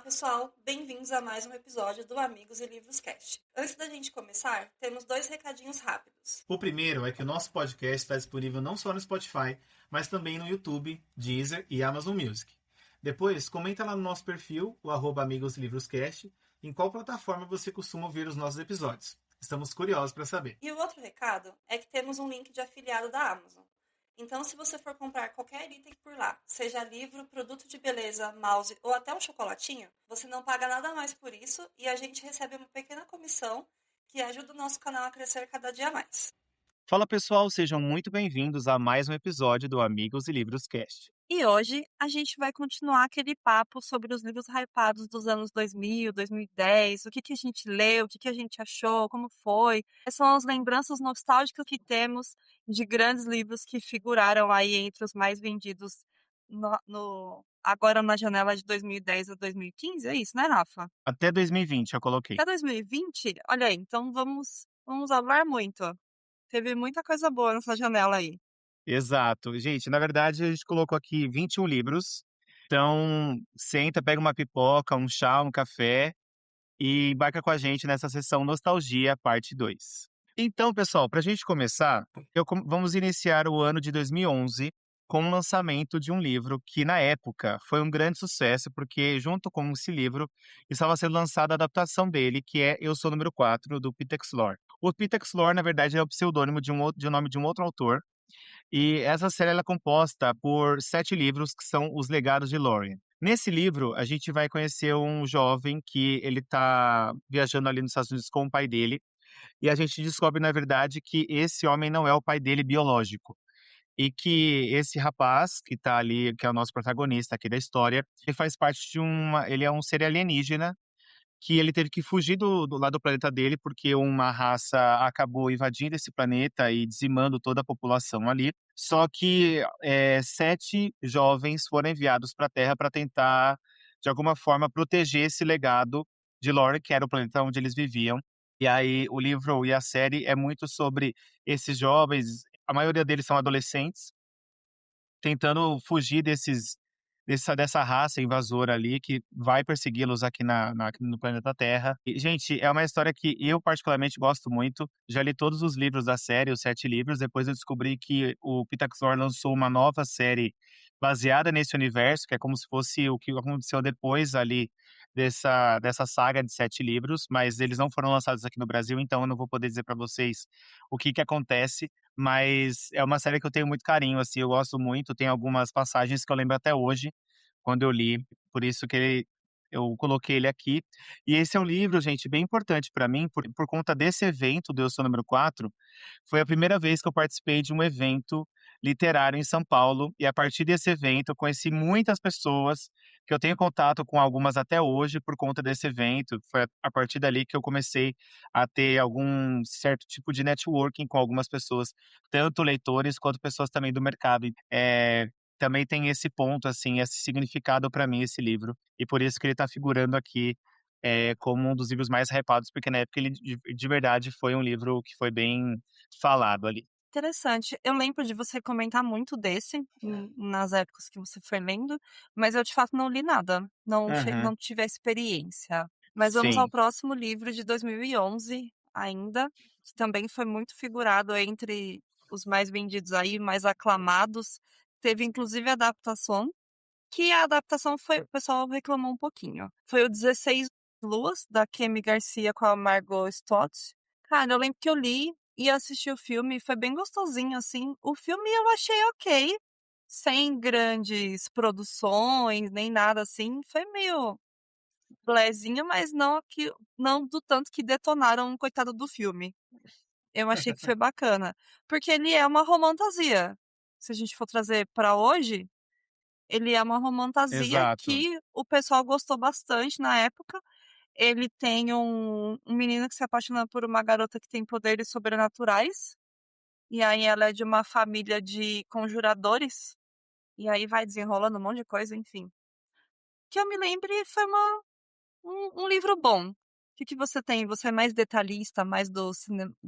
pessoal, bem-vindos a mais um episódio do Amigos e Livros Cast. Antes da gente começar, temos dois recadinhos rápidos. O primeiro é que o nosso podcast está disponível não só no Spotify, mas também no YouTube, Deezer e Amazon Music. Depois, comenta lá no nosso perfil, o @amigoslivroscast, em qual plataforma você costuma ouvir os nossos episódios. Estamos curiosos para saber. E o outro recado é que temos um link de afiliado da Amazon. Então, se você for comprar qualquer item por lá, seja livro, produto de beleza, mouse ou até um chocolatinho, você não paga nada mais por isso e a gente recebe uma pequena comissão que ajuda o nosso canal a crescer cada dia mais. Fala pessoal, sejam muito bem-vindos a mais um episódio do Amigos e Livros Cast. E hoje a gente vai continuar aquele papo sobre os livros hypados dos anos 2000, 2010, o que a gente leu, o que a gente achou, como foi. Quais são as lembranças nostálgicas que temos de grandes livros que figuraram aí entre os mais vendidos agora na janela de 2010 a 2015, é isso, né, Rafa? Até 2020 eu coloquei. Até 2020? Olha aí, então vamos falar muito. Teve muita coisa boa nessa janela aí. Exato. Gente, na verdade a gente colocou aqui 21 livros. Então, senta, pega uma pipoca, um chá, um café e embarca com a gente nessa sessão Nostalgia, parte 2. Então, pessoal, para a gente começar, vamos iniciar o ano de 2011 com o lançamento de um livro que, na época, foi um grande sucesso, porque, junto com esse livro, estava sendo lançada a adaptação dele, que é Eu Sou Número 4, do Peter Lorre. O Peter Lorre, na verdade, é o pseudônimo de um nome de um outro autor, e essa série ela é composta por 7 livros, que são Os Legados de Lorre. Nesse livro, a gente vai conhecer um jovem que ele está viajando ali nos Estados Unidos com o pai dele, e a gente descobre, na verdade, que esse homem não é o pai dele biológico. E que esse rapaz que tá ali, que é o nosso protagonista aqui da história, ele faz parte ele é um ser alienígena, que ele teve que fugir do lado do planeta dele, porque uma raça acabou invadindo esse planeta e dizimando toda a população ali. Só que 7 jovens foram enviados para a Terra para tentar, de alguma forma, proteger esse legado de Lore, que era o planeta onde eles viviam. E aí o livro e a série é muito sobre esses jovens, a maioria deles são adolescentes, tentando fugir dessa raça invasora ali que vai persegui-los aqui no planeta Terra. E, gente, é uma história que eu particularmente gosto muito. Já li todos os livros da série, os 7 livros. Depois eu descobri que o Peter Lorre lançou uma nova série baseada nesse universo, que é como se fosse o que aconteceu depois ali dessa saga de 7 livros, mas eles não foram lançados aqui no Brasil, então eu não vou poder dizer para vocês o que acontece, mas é uma série que eu tenho muito carinho, assim, eu gosto muito, tem algumas passagens que eu lembro até hoje, quando eu li, por isso que eu coloquei ele aqui. E esse é um livro, gente, bem importante para mim, por conta desse evento do Eu Sou Número 4, foi a primeira vez que eu participei de um evento literário em São Paulo, e a partir desse evento eu conheci muitas pessoas, que eu tenho contato com algumas até hoje por conta desse evento. Foi a partir dali que eu comecei a ter algum certo tipo de networking com algumas pessoas, tanto leitores quanto pessoas também do mercado. Também tem esse ponto, assim, esse significado para mim, esse livro, e por isso que ele está figurando aqui como um dos livros mais hypados, porque na época ele de verdade foi um livro que foi bem falado ali. Interessante. Eu lembro de você comentar muito desse nas épocas que você foi lendo, mas eu de fato não li nada, Uhum. não tive a experiência. Mas vamos ao Sim, próximo livro de 2011 ainda, que também foi muito figurado entre os mais vendidos aí, mais aclamados. Teve inclusive adaptação, que a adaptação foi, o pessoal reclamou um pouquinho. Foi o 16 Luas, da Kemi Garcia com a Margot Stott. Cara, eu lembro que eu li e assisti o filme, foi bem gostosinho, assim. O filme eu achei ok, sem grandes produções, nem nada assim. Foi meio blezinho, mas não do tanto que detonaram o coitado do filme. Eu achei que foi bacana. Porque ele é uma romantasia. Se a gente for trazer pra hoje, ele é uma romantasia exato. que o pessoal gostou bastante na época. Ele tem um menino que se apaixona por uma garota que tem poderes sobrenaturais. E aí ela é de uma família de conjuradores. E aí vai desenrolando um monte de coisa, enfim. Que eu me lembre, foi um livro bom. O que você tem? Você é mais detalhista, mais do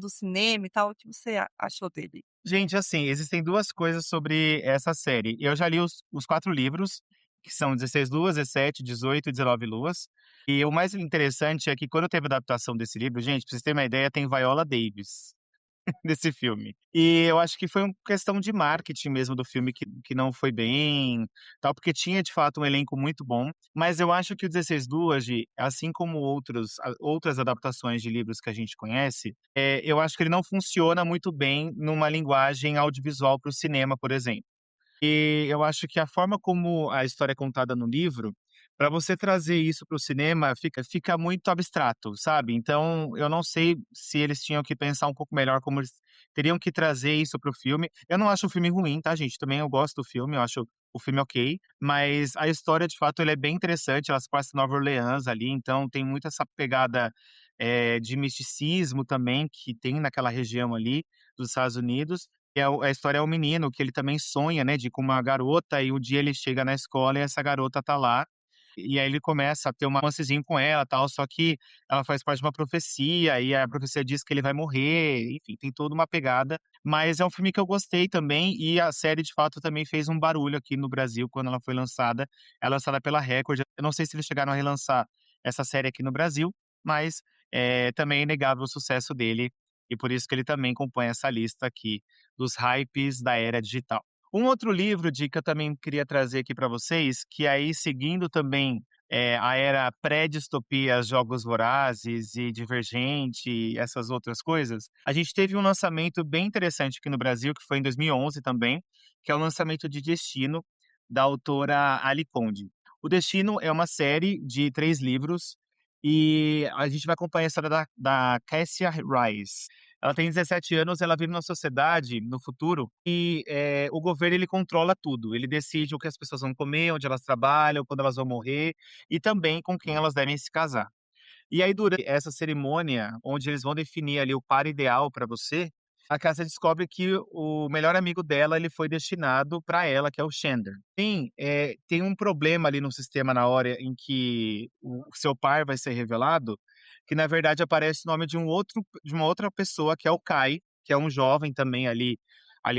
cinema e tal? O que você achou dele? Gente, assim, existem 2 coisas sobre essa série. Eu já li os 4 livros, que são 16 luas, 17, 18 e 19 luas. E o mais interessante é que quando teve a adaptação desse livro, gente, pra vocês terem uma ideia, tem Viola Davis desse filme. E eu acho que foi uma questão de marketing mesmo do filme que não foi bem, tal, porque tinha de fato um elenco muito bom, mas eu acho que o 16 Luas, assim como outras adaptações de livros que a gente conhece, eu acho que ele não funciona muito bem numa linguagem audiovisual para o cinema, por exemplo. E eu acho que a forma como a história é contada no livro, para você trazer isso para o cinema, fica muito abstrato, sabe? Então, eu não sei se eles tinham que pensar um pouco melhor como eles teriam que trazer isso para o filme. Eu não acho o filme ruim, tá, gente? Também eu gosto do filme, eu acho o filme ok, mas a história, de fato, ele é bem interessante. Ela se passa em Nova Orleans ali, então tem muito essa pegada de misticismo também que tem naquela região ali dos Estados Unidos. A história é o menino que ele também sonha, né, de ir com uma garota e um dia ele chega na escola e essa garota tá lá. E aí ele começa a ter um romancezinho com ela, tal, só que ela faz parte de uma profecia e a profecia diz que ele vai morrer, enfim, tem toda uma pegada, mas é um filme que eu gostei também e a série de fato também fez um barulho aqui no Brasil quando ela foi lançada. Ela é lançada pela Record. Eu não sei se eles chegaram a relançar essa série aqui no Brasil, mas também é inegável o sucesso dele e por isso que ele também compõe essa lista aqui dos hypes da era digital. Um outro livro que eu também queria trazer aqui para vocês, que aí seguindo também a era pré-distopia, Jogos Vorazes e Divergente e essas outras coisas, a gente teve um lançamento bem interessante aqui no Brasil, que foi em 2011 também, que é o lançamento de Destino, da autora Ali Conde. O Destino é uma série de 3 livros e a gente vai acompanhar a história da Cassia Rice. Ela tem 17 anos, ela vive numa sociedade no futuro e o governo ele controla tudo. Ele decide o que as pessoas vão comer, onde elas trabalham, quando elas vão morrer e também com quem elas devem se casar. E aí, durante essa cerimônia, onde eles vão definir ali o par ideal para você, a Cassia descobre que o melhor amigo dela ele foi destinado para ela, que é o Xander. Tem um problema ali no sistema na hora em que o seu par vai ser revelado, que na verdade aparece o nome de uma outra pessoa, que é o Kai, que é um jovem também ali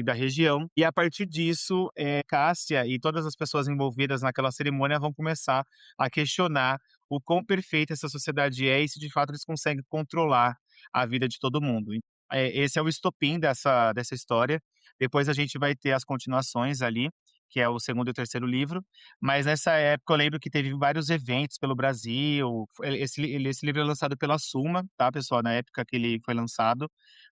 da região. E a partir disso, Cássia e todas as pessoas envolvidas naquela cerimônia vão começar a questionar o quão perfeita essa sociedade é e se de fato eles conseguem controlar a vida de todo mundo. Esse é o estopim dessa história. Depois a gente vai ter as continuações ali, que é o segundo e o terceiro livro. Mas nessa época eu lembro que teve vários eventos pelo Brasil. Esse livro é lançado pela Suma, tá, pessoal? Na época que ele foi lançado.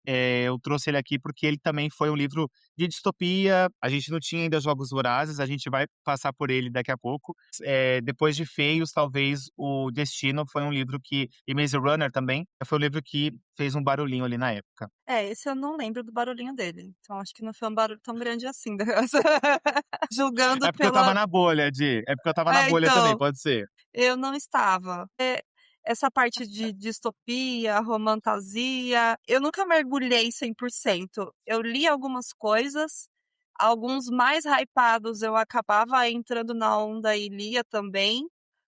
Eu trouxe ele aqui porque ele também foi um livro de distopia. A gente não tinha ainda Jogos Vorazes, a gente vai passar por ele daqui a pouco. Depois de Feios, talvez o Destino foi um livro e Maze Runner também, foi um livro que fez um barulhinho ali na época. Esse eu não lembro do barulhinho dele. Então acho que não foi um barulho tão grande assim. Julgando É porque eu tava pela. na bolha, É porque eu tava na bolha também, Então, pode ser. eu não estava. Essa parte de distopia, romantasia, eu nunca mergulhei 100%. Eu li algumas coisas, alguns mais hypados eu acabava entrando na onda e lia também,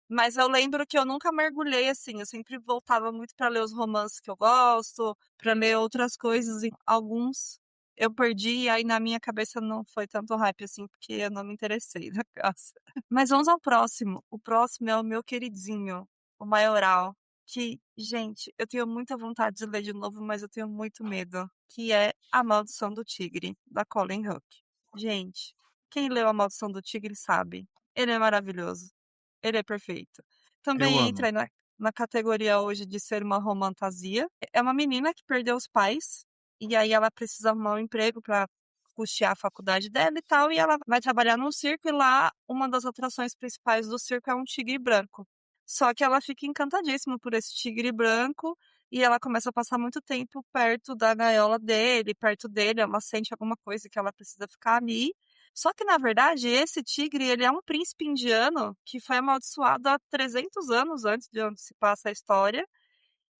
mas eu lembro que eu nunca mergulhei assim, eu sempre voltava muito para ler os romances que eu gosto, para ler outras coisas, e alguns eu perdi, e aí na minha cabeça não foi tanto hype assim, porque eu não me interessei na casa. Mas vamos ao próximo. O próximo é o meu queridinho, o Maioral, que, gente, eu tenho muita vontade de ler de novo, mas eu tenho muito medo, que é A Maldição do Tigre, da Colleen Hooke. Gente, quem leu A Maldição do Tigre sabe, ele é maravilhoso, ele é perfeito. Eu Também amo. entra na categoria hoje de ser uma romantasia. É uma menina que perdeu os pais, e aí ela precisa arrumar um emprego para custear a faculdade dela e tal, e ela vai trabalhar num circo e lá uma das atrações principais do circo é um tigre branco. Só que ela fica encantadíssima por esse tigre branco e ela começa a passar muito tempo perto da gaiola dele, perto dele, ela sente alguma coisa que ela precisa ficar ali. Só que, na verdade, esse tigre, ele é um príncipe indiano que foi amaldiçoado há 300 anos antes de onde se passa a história.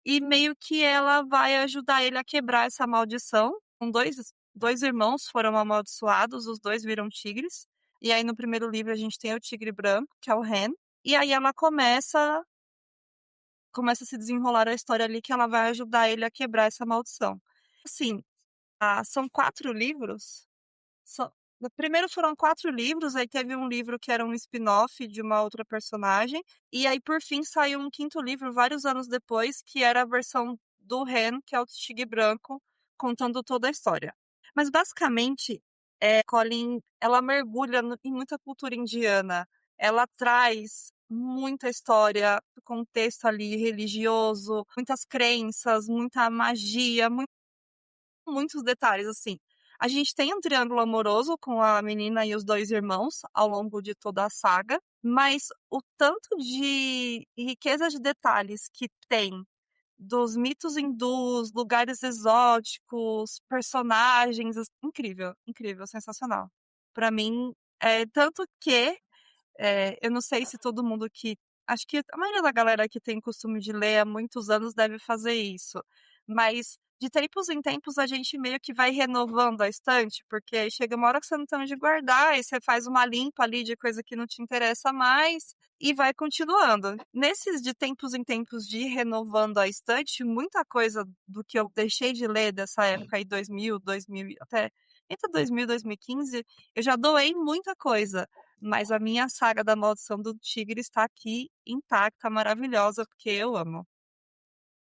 E meio que ela vai ajudar ele a quebrar essa maldição. Com dois irmãos foram amaldiçoados, os dois viram tigres. E aí no primeiro livro a gente tem o tigre branco, que é o Ren. E aí ela começa a se desenrolar a história ali que ela vai ajudar ele a quebrar essa maldição. Assim, são 4 livros. No primeiro foram 4 livros, aí teve um livro que era um spin-off de uma outra personagem, e aí por fim saiu um 5º livro vários anos depois, que era a versão do Ren, que é o Tigre Branco, contando toda a história. Mas basicamente, Colin, ela mergulha em muita cultura indiana. Ela traz muita história, contexto ali religioso, muitas crenças, muita magia, muitos detalhes, assim. A gente tem um triângulo amoroso com a menina e os 2 irmãos ao longo de toda a saga, mas o tanto de riqueza de detalhes que tem dos mitos hindus, lugares exóticos, personagens, incrível, incrível, sensacional. Pra mim, tanto que eu não sei se todo mundo que. Acho que a maioria da galera que tem costume de ler há muitos anos deve fazer isso. Mas de tempos em tempos a gente meio que vai renovando a estante, porque aí chega uma hora que você não tem onde guardar, e você faz uma limpa ali de coisa que não te interessa mais e vai continuando. Nesses de tempos em tempos de renovando a estante, muita coisa do que eu deixei de ler dessa época aí, 2000, até entre 2000 e 2015, eu já doei muita coisa. Mas a minha saga da Maldição do Tigre está aqui intacta, maravilhosa, porque eu amo.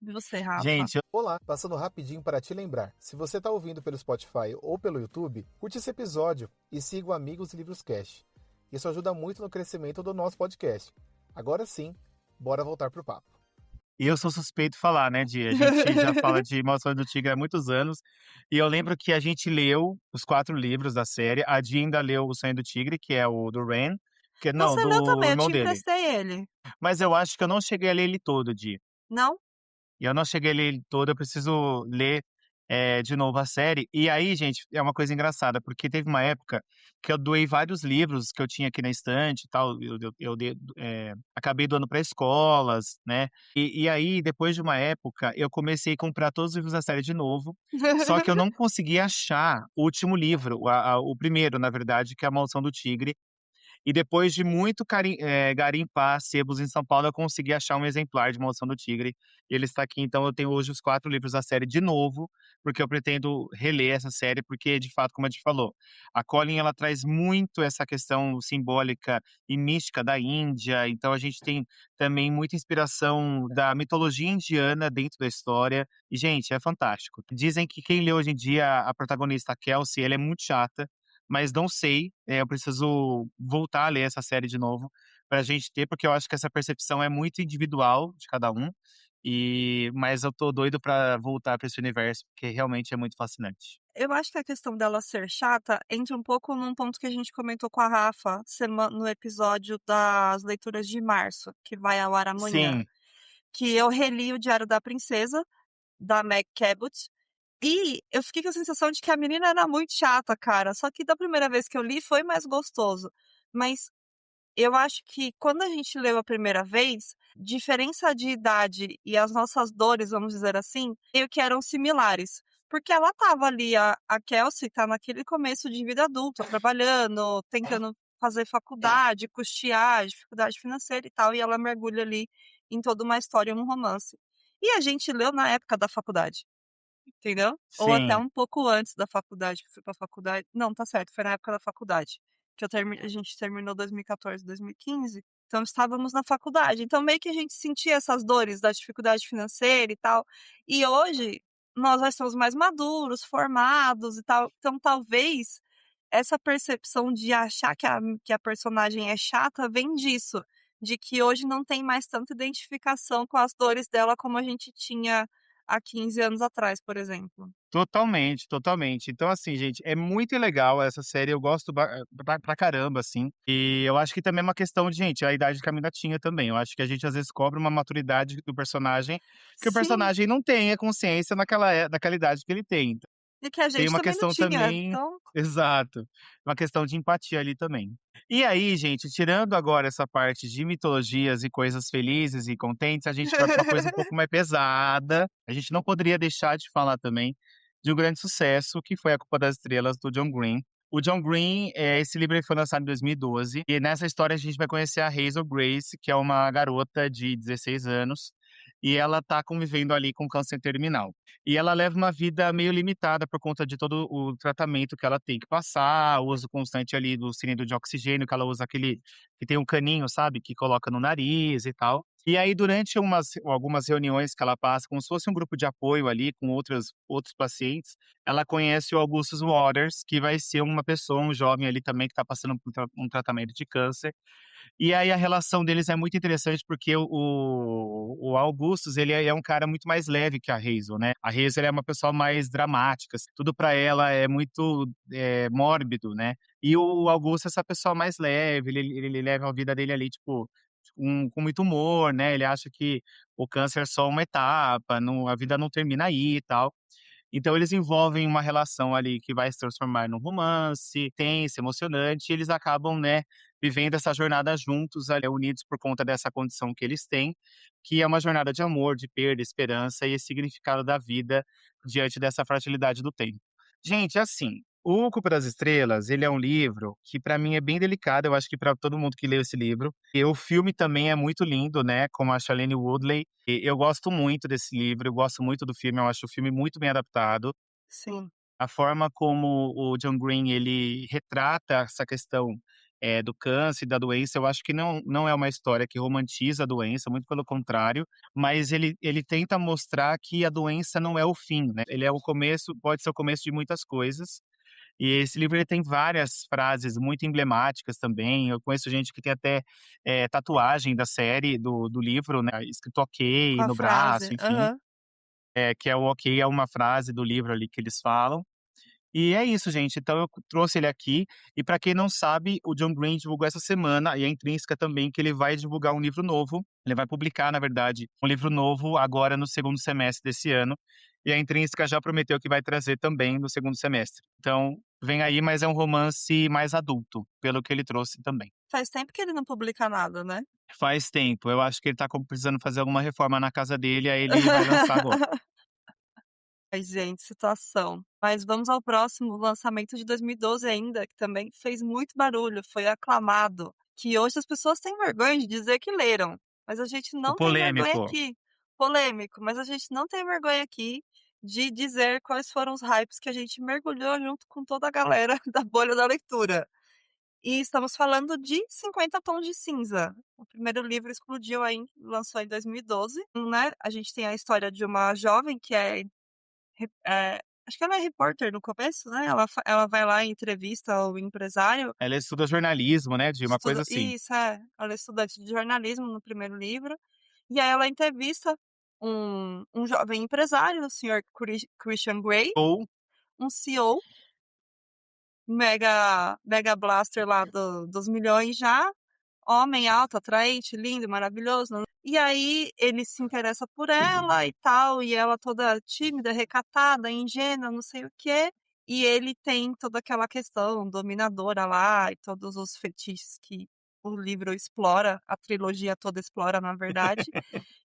E você, Rafa? Gente, Olá, passando rapidinho para te lembrar. Se você está ouvindo pelo Spotify ou pelo YouTube, curte esse episódio e siga o Amigos Livros Cast. Isso ajuda muito no crescimento do nosso podcast. Agora sim, bora voltar pro papo. eu sou suspeito de falar, né, Di? A gente já fala de Maldição do Tigre há muitos anos. E eu lembro que a gente leu os 4 livros da série. A Di ainda leu O Sonho do Tigre, que é o do Ren. Não, Você leu do também, eu irmão te dele. emprestei ele. Mas eu acho que eu não cheguei a ler ele todo, Di. Não? E eu não cheguei a ler ele todo, eu preciso ler de novo a série. E aí, gente, é uma coisa engraçada, porque teve uma época que eu doei vários livros que eu tinha aqui na estante e tal. Acabei doando para escolas, né? E aí, depois de uma época, eu comecei a comprar todos os livros da série de novo. Só que eu não consegui achar o último livro, o primeiro, na verdade, que é A Maldição do Tigre. E depois de muito garimpar sebos em São Paulo, eu consegui achar um exemplar de Maldição do Tigre. E ele está aqui, então eu tenho hoje os 4 livros da série de novo, porque eu pretendo reler essa série, porque, de fato, como a gente falou, a Colin, ela traz muito essa questão simbólica e mística da Índia, então a gente tem também muita inspiração da mitologia indiana dentro da história. E, gente, é fantástico. Dizem que quem lê hoje em dia a protagonista, a Kelsey, ela é muito chata, mas não sei, eu preciso voltar a ler essa série de novo para a gente ter, porque eu acho que essa percepção é muito individual de cada um, mas eu tô doido para voltar para esse universo, porque realmente é muito fascinante. Eu acho que a questão dela ser chata entra um pouco num ponto que a gente comentou com a Rafa no episódio das leituras de março, que vai ao ar amanhã. Sim, Que eu reli o Diário da Princesa, da Meg Cabot. E eu fiquei com a sensação de que a menina era muito chata, cara. Só que da primeira vez que eu li foi mais gostoso. Mas eu acho que quando a gente leu a primeira vez, diferença de idade e as nossas dores, vamos dizer assim, meio que eram similares. Porque ela tava ali, a Kelsey tá naquele começo de vida adulta, trabalhando, tentando fazer faculdade, custear, dificuldade financeira e tal, e ela mergulha ali em toda uma história, um romance. E a gente leu na época da faculdade. Entendeu? Ou até sim. um pouco antes da faculdade, que eu fui pra faculdade. Não, tá certo, foi na época da faculdade. A gente terminou 2014, 2015. Então estávamos na faculdade. Então meio que a gente sentia essas dores da dificuldade financeira e tal. E hoje nós já estamos mais maduros, formados e tal. Então talvez essa percepção de achar que a personagem é chata vem disso. De que hoje não tem mais tanta identificação com as dores dela como a gente tinha há 15 anos atrás, por exemplo. Totalmente, totalmente. Então, assim, gente, é muito legal essa série, eu gosto pra caramba, assim. E eu acho que também é uma questão de, gente, a idade que a mina tinha também. Eu acho que a gente às vezes cobra uma maturidade do personagem que o Sim, personagem não tenha consciência naquela idade que ele tem. e que a Tem gente uma também não questão tinha, também então exato, uma questão de empatia ali também. E aí, gente, tirando agora essa parte de mitologias e coisas felizes e contentes, a gente vai para uma coisa um pouco mais pesada. A gente não poderia deixar de falar também de um grande sucesso, que foi A Culpa das Estrelas, do John Green. O John Green, esse livro ele foi lançado em 2012, e nessa história a gente vai conhecer a Hazel Grace, que é uma garota de 16 anos, e ela tá convivendo ali com câncer terminal. E ela leva uma vida meio limitada por conta de todo o tratamento que ela tem que passar, o uso constante ali do cilindro de oxigênio, que ela usa aquele que tem um caninho, sabe, que coloca no nariz e tal. E aí, durante algumas reuniões que ela passa, como se fosse um grupo de apoio ali com outros pacientes, ela conhece o Augustus Waters, que vai ser uma pessoa, um jovem ali também que está passando por um tratamento de câncer. E aí a relação deles é muito interessante porque o Augustus, ele é um cara muito mais leve que a Hazel, né. A Hazel ela é uma pessoa mais dramática, assim, tudo pra ela é muito, mórbido, né. E o Augusto é essa pessoa mais leve, ele leva a vida dele ali, tipo, com muito humor, né, ele acha que o câncer é só uma etapa, não a vida não termina aí e tal. Então eles envolvem uma relação ali que vai se transformar num romance, tenso, emocionante, e eles acabam, né, vivendo essa jornada juntos, ali, unidos por conta dessa condição que eles têm, que é uma jornada de amor, de perda, esperança e esse significado da vida diante dessa fragilidade do tempo. Gente, assim, o Culpa das Estrelas, ele é um livro que pra mim é bem delicado, eu acho que pra todo mundo que leu esse livro. E o filme também é muito lindo, né, com a Shailene Woodley. E eu gosto muito desse livro, eu gosto muito do filme, eu acho o filme muito bem adaptado. Sim, A forma como o John Green ele retrata essa questão, do câncer e da doença, eu acho que não é uma história que romantiza a doença, muito pelo contrário, mas ele tenta mostrar que a doença não é o fim, né, ele é o começo, pode ser o começo de muitas coisas. E esse livro ele tem várias frases muito emblemáticas também, eu conheço gente que tem até, tatuagem da série, do livro, né, escrito com "ok" a no frase. braço, enfim, Aham. que é o "ok" é uma frase do livro ali que eles falam. E é isso, gente. Então eu trouxe ele aqui. E para quem não sabe, o John Green divulgou essa semana, e a Intrínseca também, que ele vai divulgar um livro novo. Ele vai publicar, na verdade, um livro novo agora no segundo semestre desse ano. E a Intrínseca já prometeu que vai trazer também no segundo semestre. Então, vem aí, mas é um romance mais adulto, pelo que ele trouxe também. Faz tempo que ele não publica nada, né? Faz tempo. Eu acho que ele tá precisando fazer alguma reforma na casa dele, aí ele vai lançar agora. Ai, gente, situação. Mas vamos ao próximo lançamento de 2012 ainda, que também fez muito barulho, foi aclamado, que hoje as pessoas têm vergonha de dizer que leram, mas a gente O não tem vergonha polêmico. aqui. Polêmico, mas a gente não tem vergonha aqui de dizer quais foram os hypes que a gente mergulhou junto com toda a galera da bolha da leitura. E estamos falando de 50 Tons de Cinza. O primeiro livro explodiu aí, lançou em 2012, né? A gente tem a história de uma jovem que acho que ela é repórter no começo, né, ela vai lá e entrevista o empresário, Ela estuda jornalismo, né, de uma coisa estuda assim. isso, é, ela é estudante de jornalismo no primeiro livro, e aí ela entrevista um jovem empresário, o senhor Christian Grey, Ou um CEO, mega blaster lá dos milhões já, homem alto, atraente, lindo, maravilhoso. E aí ele se interessa por ela e tal, e ela toda tímida, recatada, ingênua, não sei o quê. E ele tem toda aquela questão dominadora lá e todos os fetiches que o livro explora, a trilogia toda explora, na verdade.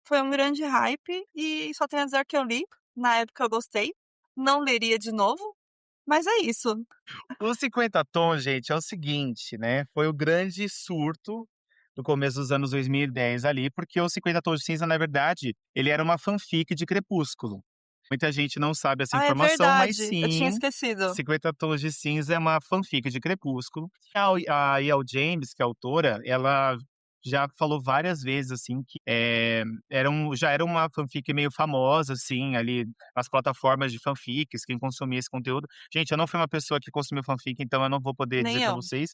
Foi um grande hype e só tenho a dizer que eu li. Na época eu gostei. Não leria de novo, mas é isso. os 50 Tons, gente, é o seguinte, né, foi o grande surto do começo dos anos 2010 ali, porque o 50 Tons de Cinza, na verdade, ele era uma fanfic de Crepúsculo. Muita gente não sabe essa Ah, é informação, mas verdade. Eu tinha sim, esquecido. 50 Tons de Cinza é uma fanfic de Crepúsculo. A E.L. James, que é a autora, ela já falou várias vezes, assim, que já era uma fanfic meio famosa, assim, ali nas plataformas de fanfics, quem consumia esse conteúdo. Gente, eu não fui uma pessoa que consumiu fanfic, então eu não vou poder Nem dizer pra eu. vocês.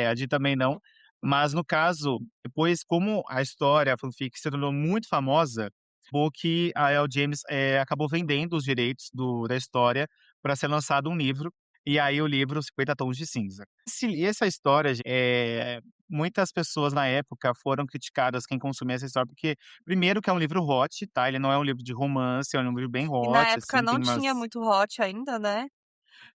A Di também não. Mas no caso, depois, como a história, a fanfic se tornou muito famosa, acabou que a L. James acabou vendendo os direitos da história para ser lançado um livro, e aí o livro 50 Tons de Cinza. Essa história, muitas pessoas na época foram criticadas, quem consumia essa história, porque primeiro que é um livro hot, tá, ele não é um livro de romance, é um livro bem E na hot, época assim, tem não umas tinha muito hot ainda, né.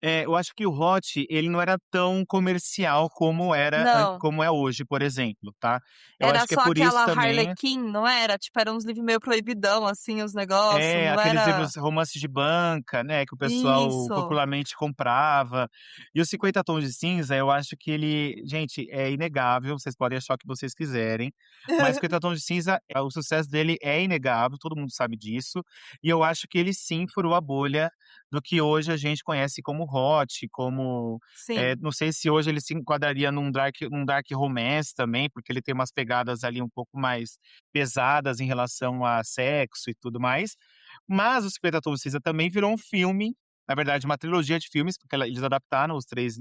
eu acho que o Hot, ele não era tão comercial Não, como é hoje, por exemplo, tá? Eu era acho que é só por isso aquela também. Harlequin, não era? Tipo, eram uns livros meio proibidão, assim, os negócios, É, não aqueles era... livros romances de banca, né, que o pessoal Isso, popularmente comprava. E os 50 Tons de Cinza, eu acho que ele, gente, é inegável, vocês podem achar o que vocês quiserem, mas 50 Tons de Cinza, o sucesso dele é inegável, todo mundo sabe disso, e eu acho que ele sim furou a bolha do que hoje a gente conhece como hot, como, sim, não sei se hoje ele se enquadraria num dark romance também, porque ele tem umas pegadas ali um pouco mais pesadas em relação a sexo e tudo mais. Mas o 50 Tons de Cinza também virou um filme, na verdade, uma trilogia de filmes, porque eles adaptaram os três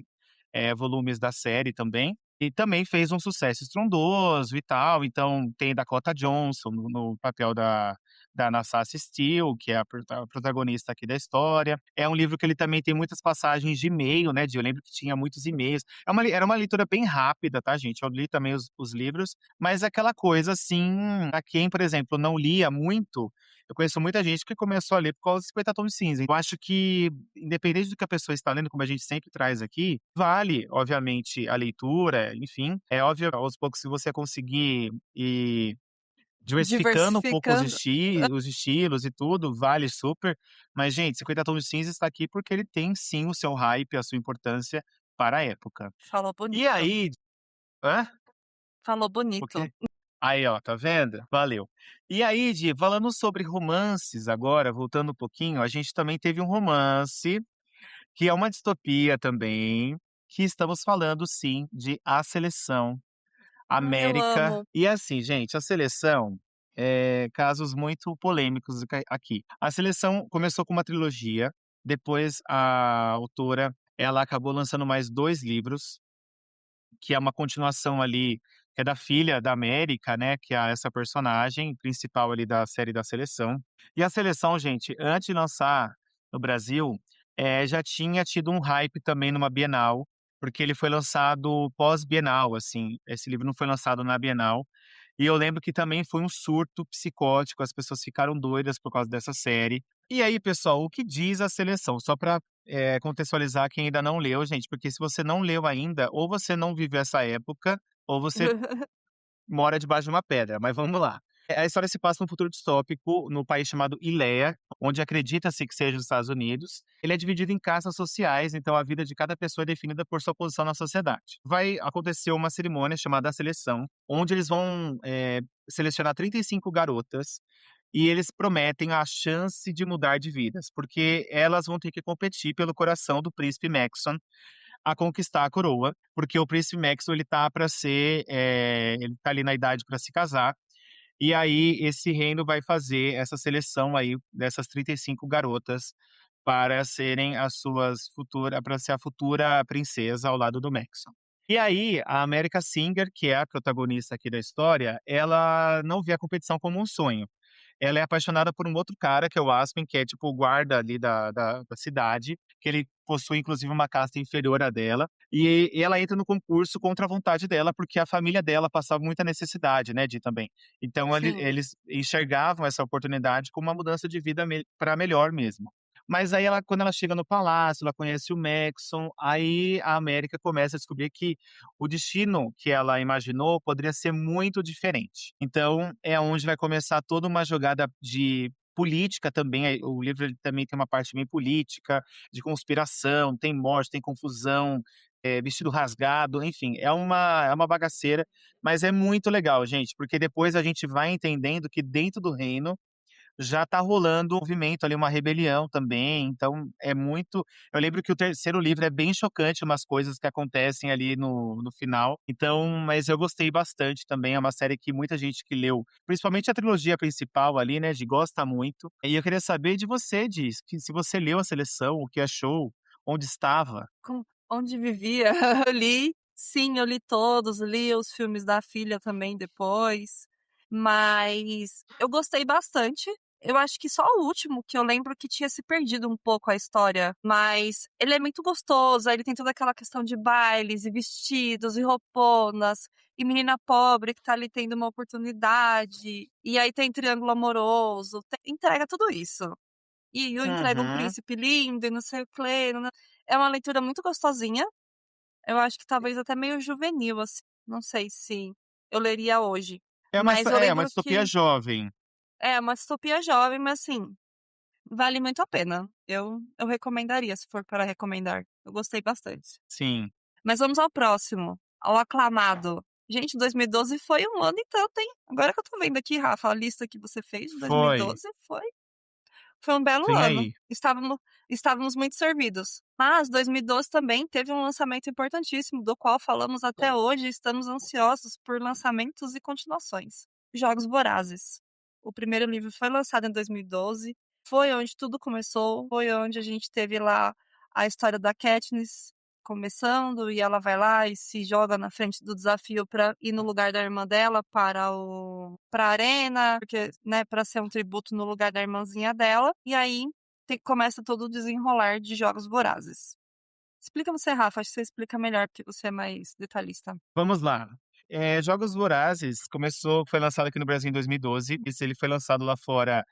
volumes da série também. E também fez um sucesso estrondoso e tal. Então, tem Dakota Johnson no papel da Nassassi Steele, que é a protagonista aqui da história. É um livro que ele também tem muitas passagens de e-mail, né? Eu lembro que tinha muitos e-mails. Era uma leitura bem rápida, tá, gente? Eu li também os livros, mas aquela coisa assim, a quem, por exemplo, não lia muito, eu conheço muita gente que começou a ler por causa dos 50 Tons de Cinza. Eu acho que, independente do que a pessoa está lendo, como a gente sempre traz aqui, vale, obviamente, a leitura, enfim. É óbvio, aos poucos, se você conseguir ir diversificando um pouco diversificando. os estilos e tudo, vale super. Mas, gente, 50 Tons de Cinza está aqui porque ele tem, sim, o seu hype, a sua importância para a época. Falou E bonito, aí... Hã? falou O bonito. quê? Aí, ó, tá vendo? Valeu. E aí, Di, falando sobre romances agora, voltando um pouquinho, a gente também teve um romance, que é uma distopia também, que estamos falando, sim, de A Seleção, Ai, eu América. amo. E assim, gente, A Seleção, casos muito polêmicos aqui. A Seleção começou com uma trilogia, depois a autora, ela acabou lançando mais 2 livros, que é uma continuação ali, que é da filha da América, né, que é essa personagem principal ali da série da Seleção. E a Seleção, gente, antes de lançar no Brasil, já tinha tido um hype também numa Bienal, porque ele foi lançado pós-Bienal, assim, esse livro não foi lançado na Bienal. E eu lembro que também foi um surto psicótico, as pessoas ficaram doidas por causa dessa série. E aí, pessoal, o que diz a Seleção? Só para contextualizar quem ainda não leu, gente, porque se você não leu ainda, ou você não viveu essa época, ou você mora debaixo de uma pedra, mas vamos lá. A história se passa num futuro distópico, no país chamado Ileia, onde acredita-se que seja os Estados Unidos. Ele é dividido em castas sociais, então a vida de cada pessoa é definida por sua posição na sociedade. Vai acontecer uma cerimônia chamada a seleção, onde eles vão selecionar 35 garotas e eles prometem a chance de mudar de vidas, porque elas vão ter que competir pelo coração do príncipe Maxon a conquistar a coroa, porque o príncipe Maxwell ele tá para ser, ele tá ali na idade para se casar, e aí esse reino vai fazer essa seleção aí dessas 35 garotas para serem as suas futura para ser a futura princesa ao lado do Maxwell. E aí a America Singer, que é a protagonista aqui da história, ela não vê a competição como um sonho. Ela é apaixonada por um outro cara, que é o Aspen, que é tipo o guarda ali da cidade, que ele possui inclusive uma casta inferior à dela, e ela entra no concurso contra a vontade dela, porque a família dela passava muita necessidade, né, de também. Então Sim. eles enxergavam essa oportunidade como uma mudança de vida para melhor mesmo. Mas aí ela, quando ela chega no palácio, ela conhece o Maxon, aí a América começa a descobrir que o destino que ela imaginou poderia ser muito diferente. Então, é onde vai começar toda uma jogada de política também. O livro ele também tem uma parte bem política, de conspiração, tem morte, tem confusão, vestido rasgado, enfim, é uma bagaceira, mas é muito legal, gente, porque depois a gente vai entendendo que dentro do reino já tá rolando um movimento ali, uma rebelião também, então é muito eu lembro que o terceiro livro é bem chocante umas coisas que acontecem ali no final, então mas eu gostei bastante também, é uma série que muita gente que leu, principalmente a trilogia principal ali, né, de gosta muito. E eu queria saber de você, Diz, que se você leu a seleção, o que achou, onde estava? Onde vivia? Eu li, sim, eu li todos, li os filmes da filha também depois, mas eu gostei bastante. Eu acho que só o último que eu lembro que tinha se perdido um pouco a história, mas ele é muito gostoso, aí ele tem toda aquela questão de bailes e vestidos e rouponas e menina pobre que tá ali tendo uma oportunidade, e aí tem triângulo amoroso, entrega tudo isso. E eu entrego um Uhum. príncipe lindo e não sei o quê. É uma leitura muito gostosinha. Eu acho que talvez até meio juvenil, assim. Não sei se eu leria hoje. Mas eu É uma lembro distopia que jovem. é uma distopia jovem, mas assim, vale muito a pena. Eu recomendaria, se for para recomendar. Eu gostei bastante. Sim. Mas vamos ao próximo, ao aclamado. Gente, 2012 foi um ano e tanto, hein? Agora que eu tô vendo aqui, Rafa, a lista que você fez de Foi. 2012 foi um belo Vem ano. aí. Estávamos muito servidos. Mas 2012 também teve um lançamento importantíssimo, do qual falamos até hoje e estamos ansiosos por lançamentos e continuações. Jogos Vorazes. O primeiro livro foi lançado em 2012, foi onde tudo começou, foi onde a gente teve lá a história da Katniss começando e ela vai lá e se joga na frente do desafio para ir no lugar da irmã dela para a arena, porque, né, para ser um tributo no lugar da irmãzinha dela. E aí começa todo o desenrolar de Jogos Vorazes. Explica você, Rafa, acho que você explica melhor porque você é mais detalhista. Vamos lá. Jogos Vorazes foi lançado aqui no Brasil em 2012. Ele foi lançado lá fora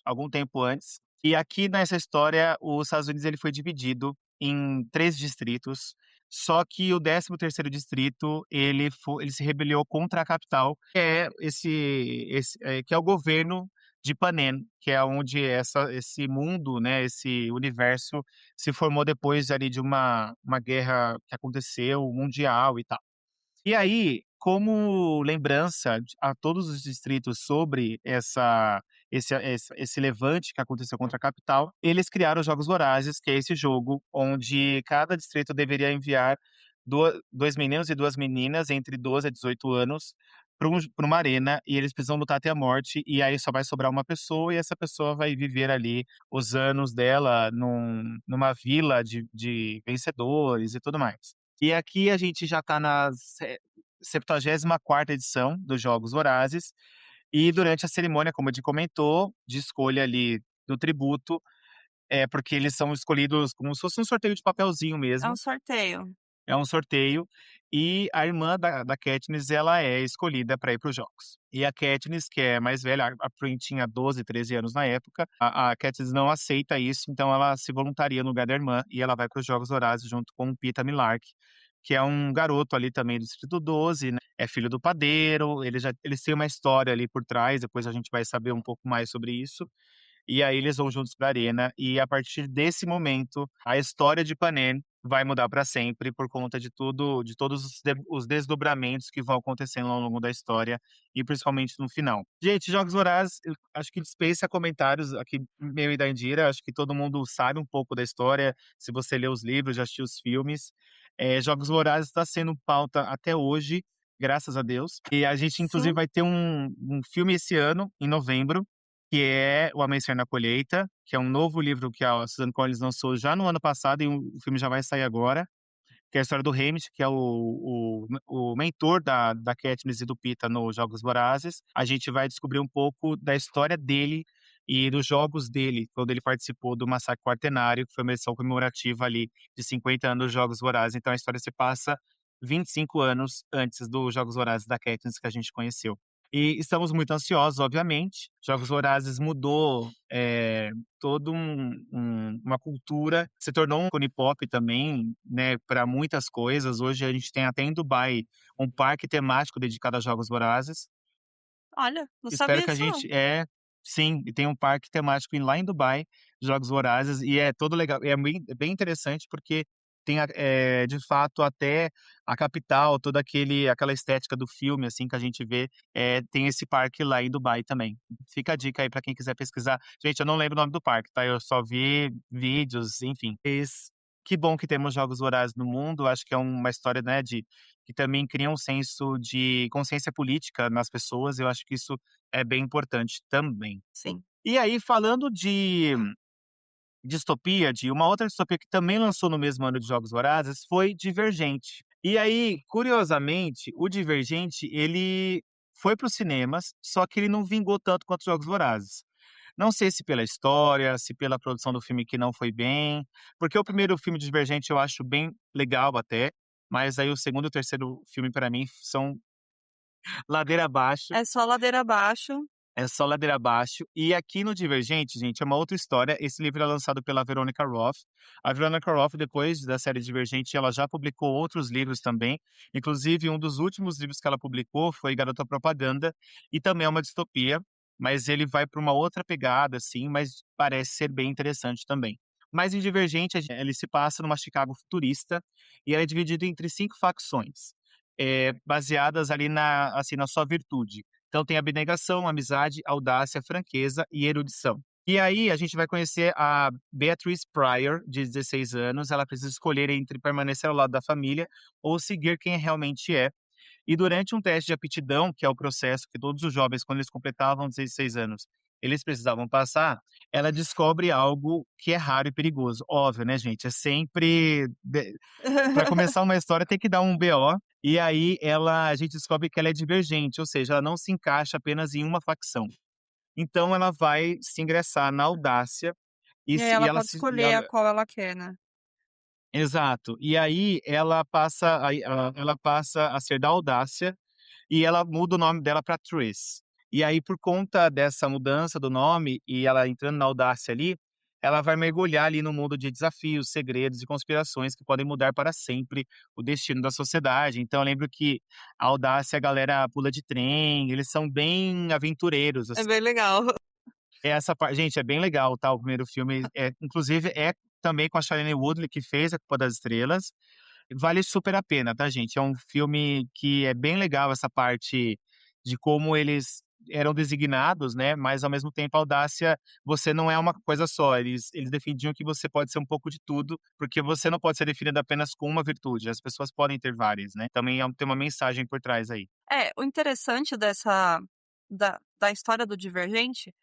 algum tempo antes. E aqui nessa história, os Estados Unidos ele foi dividido em 3 distritos. Só que o 13º distrito ele se rebeliou contra a capital, que é que é o governo de Panem, que é onde esse mundo, né, esse universo se formou depois ali de uma guerra que aconteceu mundial e tal. E aí, como lembrança a todos os distritos sobre esse levante que aconteceu contra a capital, eles criaram os Jogos Vorazes, que é esse jogo onde cada distrito deveria enviar dois meninos e duas meninas entre 12 a 18 anos para uma arena e eles precisam lutar até a morte. E aí só vai sobrar uma pessoa e essa pessoa vai viver ali os anos dela numa vila de vencedores e tudo mais. E aqui a gente já está na 74ª edição dos Jogos Vorazes, e durante a cerimônia, como a gente comentou, de escolha ali do tributo, porque eles são escolhidos como se fosse um sorteio de papelzinho É um mesmo, sorteio. é um sorteio, e a irmã da Katniss, ela é escolhida para ir para os jogos. E a Katniss, que é mais velha, a Prim tinha 12, 13 anos na época, a Katniss não aceita isso, então ela se voluntaria no lugar da irmã e ela vai para os Jogos Vorazes junto com o Peeta Millark, que é um garoto ali também do Distrito 12, né? É filho do padeiro, eles têm uma história ali por trás, depois a gente vai saber um pouco mais sobre isso. E aí eles vão juntos para a arena e a partir desse momento a história de Panem vai mudar para sempre por conta de todos os desdobramentos que vão acontecendo ao longo da história e principalmente no final. Gente, Jogos Vorazes, eu acho que dispensa comentários aqui, meu e da Indira, acho que todo mundo sabe um pouco da história, se você lê os livros, já assistiu os filmes. Jogos Vorazes está sendo pauta até hoje, graças a Deus. E a gente inclusive Sim. vai ter um filme esse ano, em novembro, que é O Amanhecer na Colheita, que é um novo livro que a Suzanne Collins lançou já no ano passado e o filme já vai sair agora, que é a história do Haymitch, que é o mentor da Katniss e do Peeta nos Jogos Vorazes. A gente vai descobrir um pouco da história dele e dos jogos dele, quando ele participou do Massacre Quartenário, que foi uma edição comemorativa ali de 50 anos dos Jogos Vorazes. Então a história se passa 25 anos antes dos Jogos Vorazes da Katniss que a gente conheceu. E estamos muito ansiosos, obviamente. Jogos Vorazes mudou toda uma cultura, se tornou um ícone pop também, né, para muitas coisas. Hoje a gente tem até em Dubai um parque temático dedicado a Jogos Vorazes. Olha, não Espero sabia que a disso não. gente sim, e tem um parque temático lá em Dubai, de Jogos Vorazes, e é todo legal, bem interessante porque tem de fato até a capital, toda aquela estética do filme assim que a gente vê, tem esse parque lá em Dubai também. Fica a dica aí para quem quiser pesquisar. Gente, eu não lembro o nome do parque, tá? Eu só vi vídeos, enfim. Que bom que temos Jogos Vorazes no mundo. Acho que é uma história, né, que também cria um senso de consciência política nas pessoas. Eu acho que isso é bem importante também. Sim. E aí, falando de distopia, de uma outra distopia que também lançou no mesmo ano de Jogos Vorazes, foi Divergente. E aí, curiosamente, o Divergente, ele foi para os cinemas, só que ele não vingou tanto quanto Jogos Vorazes. Não sei se pela história, se pela produção do filme que não foi bem, porque o primeiro filme Divergente eu acho bem legal até, mas aí o segundo e o terceiro filme para mim são ladeira abaixo. É só ladeira abaixo. É só ladeira abaixo. E aqui no Divergente, gente, é uma outra história. Esse livro é lançado pela Veronica Roth. A Veronica Roth, depois da série Divergente, ela já publicou outros livros também. Inclusive, um dos últimos livros que ela publicou foi Garota Propaganda, e também é uma distopia, mas ele vai para uma outra pegada, assim, mas parece ser bem interessante também. Mas em Divergente, ele se passa numa Chicago futurista e ela é dividida entre 5 facções, baseadas ali assim, na sua virtude. Então tem abnegação, amizade, audácia, franqueza e erudição. E aí a gente vai conhecer a Beatrice Pryor, de 16 anos. Ela precisa escolher entre permanecer ao lado da família ou seguir quem realmente é. E durante um teste de aptidão, que é o processo que todos os jovens, quando eles completavam 16 anos, eles precisavam passar, ela descobre algo que é raro e perigoso. Óbvio, né, gente? É sempre para começar uma história tem que dar um BO, e aí a gente descobre que ela é divergente, ou seja, ela não se encaixa apenas em uma facção. Então ela vai se ingressar na audácia e E aí se e ela ela pode se e escolher a ela qual ela quer, né? exato. E aí ela passa a ser da audácia e ela muda o nome dela para Trish. E aí, por conta dessa mudança do nome e ela entrando na audácia ali, ela vai mergulhar ali no mundo de desafios, segredos e conspirações que podem mudar para sempre o destino da sociedade. Então, eu lembro que a audácia, a galera pula de trem, eles são bem aventureiros, É assim. bem legal. Essa parte, gente, é bem legal, tá? O primeiro filme, inclusive, é também com a Shailene Woodley, que fez A Culpa das Estrelas. Vale super a pena, tá, gente? É um filme que é bem legal essa parte de como eles eram designados, né? Mas ao mesmo tempo a audácia, você não é uma coisa só. Eles defendiam que você pode ser um pouco de tudo, porque você não pode ser definido apenas com uma virtude. As pessoas podem ter várias, né? Também tem uma mensagem por trás aí. O interessante da história do Divergente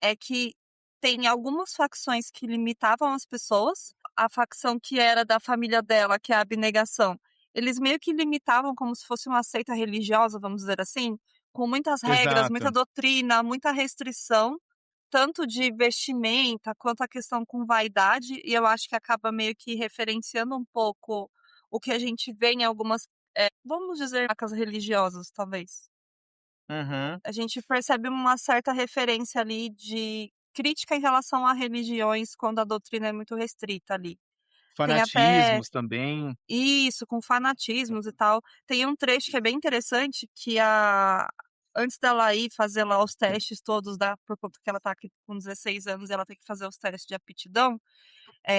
é que tem algumas facções que limitavam as pessoas. A facção que era da família dela, que é a abnegação, eles meio que limitavam como se fosse uma seita religiosa, vamos dizer assim, com muitas regras, muita Exato. doutrina, muita restrição, tanto de vestimenta quanto a questão com vaidade, e eu acho que acaba meio que referenciando um pouco o que a gente vê em algumas, vamos dizer, marcas religiosas, talvez. Uhum. A gente percebe uma certa referência ali de crítica em relação a religiões quando a doutrina é muito restrita ali. Tem até Fanatismos também. isso, com fanatismos e tal. Tem um trecho que é bem interessante que a antes dela ir fazer lá os testes todos por conta que ela tá aqui com 16 anos, ela tem que fazer os testes de aptidão,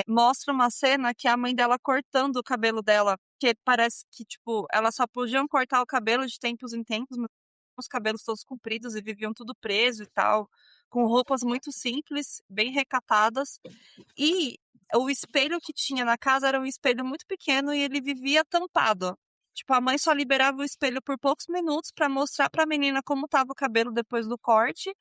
mostra uma cena que é a mãe dela cortando o cabelo dela, que parece que, tipo, elas só podiam cortar o cabelo de tempos em tempos, mas os cabelos todos compridos e viviam tudo preso e tal, com roupas muito simples, bem recatadas. E o espelho que tinha na casa era um espelho muito pequeno e ele vivia tampado. Tipo, a mãe só liberava o espelho por poucos minutos para mostrar para a menina como estava o cabelo depois do corte.